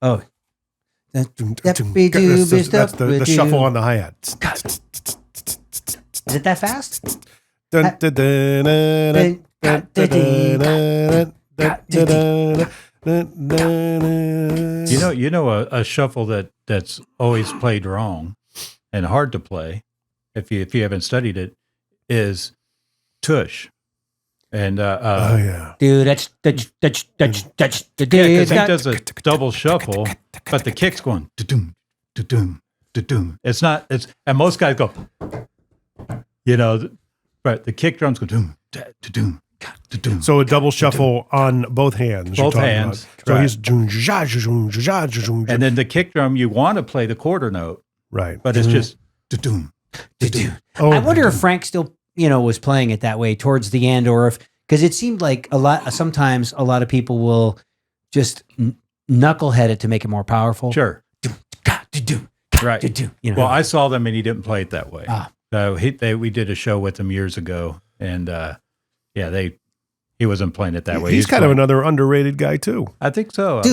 Oh. That's the shuffle on the hi-hat. Is it that fast? A shuffle that's always played wrong and hard to play, if you haven't studied it, is tush. And Oh, yeah. Dude, that's because he does a double shuffle, but the kick's going da-doom, da-doom, da-doom. It's not, and most guys go, right. The kick drums go doom, da-doom, da-doom. So a double shuffle on both hands. Both hands. So right. he's And then the kick drum, you want to play the quarter note, right, but it's just da-doom, da-doom. Oh, I wonder if Frank still, was playing it that way towards the end, or if, because it seemed like sometimes a lot of people will just knucklehead it to make it more powerful. Sure. Right. Well, I saw them and he didn't play it that way. So we did a show with him years ago, and he wasn't playing it that way. He's kind of another underrated guy too. I think so. Yeah.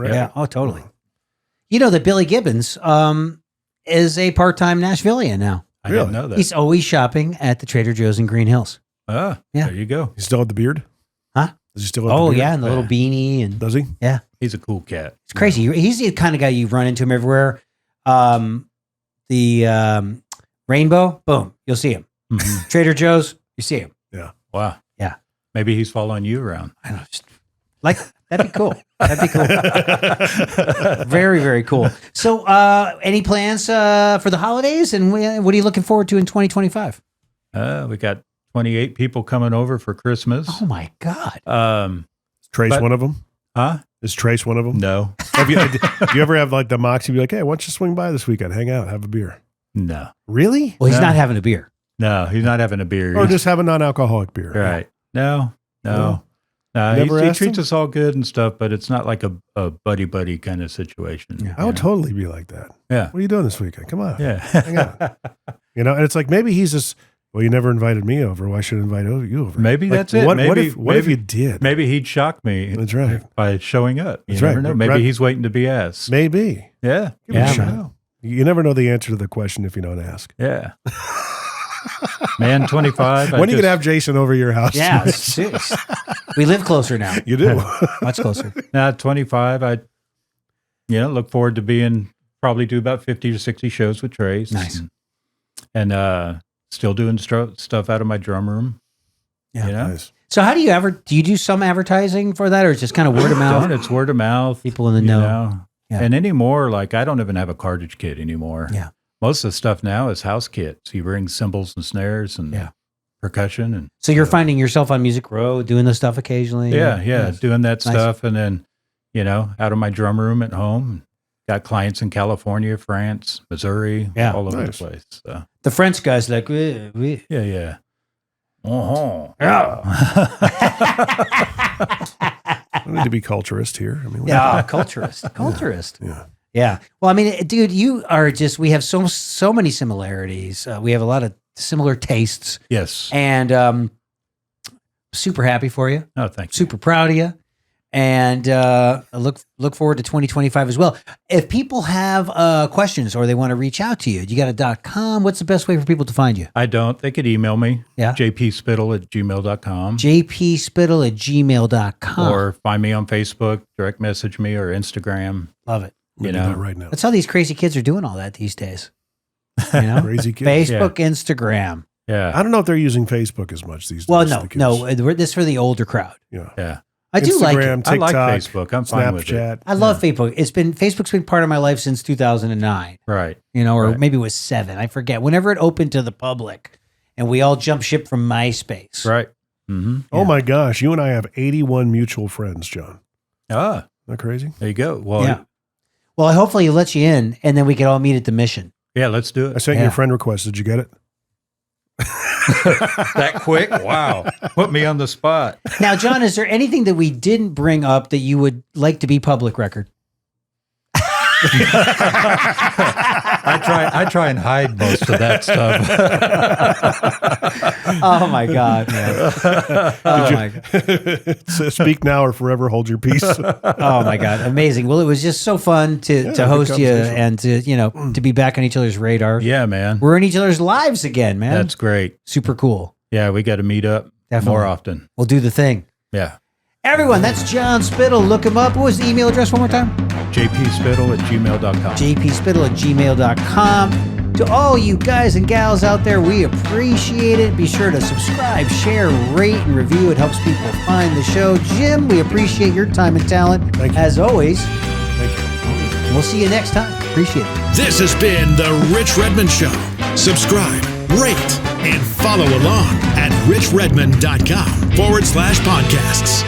Yeah. Oh, totally. You know that Billy Gibbons is a part-time Nashvilleian now. I didn't know that. He's always shopping at the Trader Joe's in Green Hills. Yeah. There you go. He still have the beard? Huh? Does he still have the beard? Yeah, and the little beanie. And does he? Yeah. He's a cool cat. It's crazy. He's the kind of guy you run into him everywhere. The Rainbow, boom, you'll see him. Mm-hmm. Trader Joe's, you see him. Yeah. Wow. Yeah. Maybe he's following you around. I don't know. That'd be cool. That'd be cool. Very, very cool. So, any plans for the holidays, and what are you looking forward to in 2025? We got 28 people coming over for Christmas. Oh my God. Trace one of them? Huh? Is Trace one of them? No. Do you ever have like the moxie be like, hey, why don't you swing by this weekend, hang out, have a beer? No. Really? Well, he's not having a beer. No, he's not having a beer. Or just have a non-alcoholic beer. Right. No. Never He asked treats him? us all good and stuff, but it's not like a buddy kind of situation. Yeah. I would totally be like that. Yeah. What are you doing this weekend? Come on. Yeah. Hang out. And it's like, maybe he's just, well, you never invited me over. Why should I invite you over? Maybe Like, that's it. What Maybe, if you did? Maybe he'd shock me. That's right. By showing up. You That's never right. know. Maybe Right. he's waiting to be asked. Maybe. Yeah. Give it a Yeah, shot. man. You never know the answer to the question if you don't ask. Yeah. Man, 25. When are you going to have Jason over your house? Yeah. Seriously. We live closer now. You do. Much closer. Now, 25, I look forward to probably do about 50 to 60 shows with Trace. Nice. And still doing stuff out of my drum room. Yeah. Nice. So how do you do some advertising for that, or it's just kind of word of mouth? It's word of mouth. People in the know. Yeah. And anymore, like I don't even have a cartridge kit anymore. Yeah. Most of the stuff now is house kits. You bring cymbals and snares and percussion. And So you're finding yourself on Music Row doing this stuff occasionally? yeah, doing that Nice. stuff. And then, out of my drum room at home, got clients in California, France, Missouri, all over the place. So. The French guys like, we. Yeah. Uh-huh. I need to be culturist here. I mean, Yeah, culturist. Yeah. Yeah. Well, I mean, dude, we have so many similarities. We have a lot of similar tastes, Yes. and super happy for you. Oh, thank you. Super proud of you. And look forward to 2025 as well. If people have questions or they want to reach out to you, you got a .com. What's the best way for people to find you? I don't. They could email me. Yeah. jpspittle@gmail.com. jpspittle@gmail.com. Or find me on Facebook, direct message me, or Instagram. Love it. We'll do that right now. That's how these crazy kids are doing all that these days. You know? Crazy kids. Facebook, Instagram. Yeah. I don't know if they're using Facebook as much these days. Well, the kids. no. This is for the older crowd. Yeah. Yeah. I do like it. Instagram, I like TikTok, Facebook. I'm fine with it. Snapchat. I love Facebook. Facebook's been part of my life since 2009. Right. Or Right. maybe it was 7. I forget. Whenever it opened to the public, and we all jumped ship from MySpace. Right. Mm-hmm. Oh my gosh, you and I have 81 mutual friends, John. Ah, Isn't that crazy? there you go. Well, Yeah. Well, hopefully he lets you in, and then we can all meet at the Mission. yeah, let's do I it. sent you a friend request. Did you get it? That quick? Wow. Put me on the spot. Now, John, is there anything that we didn't bring up that you would like to be public record? I try and hide most of that stuff. Oh my God, man. Oh my God. Speak now or forever hold your peace. Oh my God. Amazing. Well, it was just so fun to good host you conversation. and to be back on each other's radar. Yeah, man. We're in each other's lives again, man. That's great. super cool. Yeah, we got to meet up Definitely. more often. We'll do the thing. Yeah. Everyone, that's John Spittle. Look him up. What was the email address one more time? jpspittle@gmail.com. jpspittle@gmail.com. To all you guys and gals out there, we appreciate it. Be sure to subscribe, share, rate, and review. It helps people find the show. Jim, we appreciate your time and talent. Thank you. As always. Thank you. We'll see you next time. Appreciate it. This has been The Rich Redmond Show. Subscribe, rate, and follow along at richredmond.com/podcasts.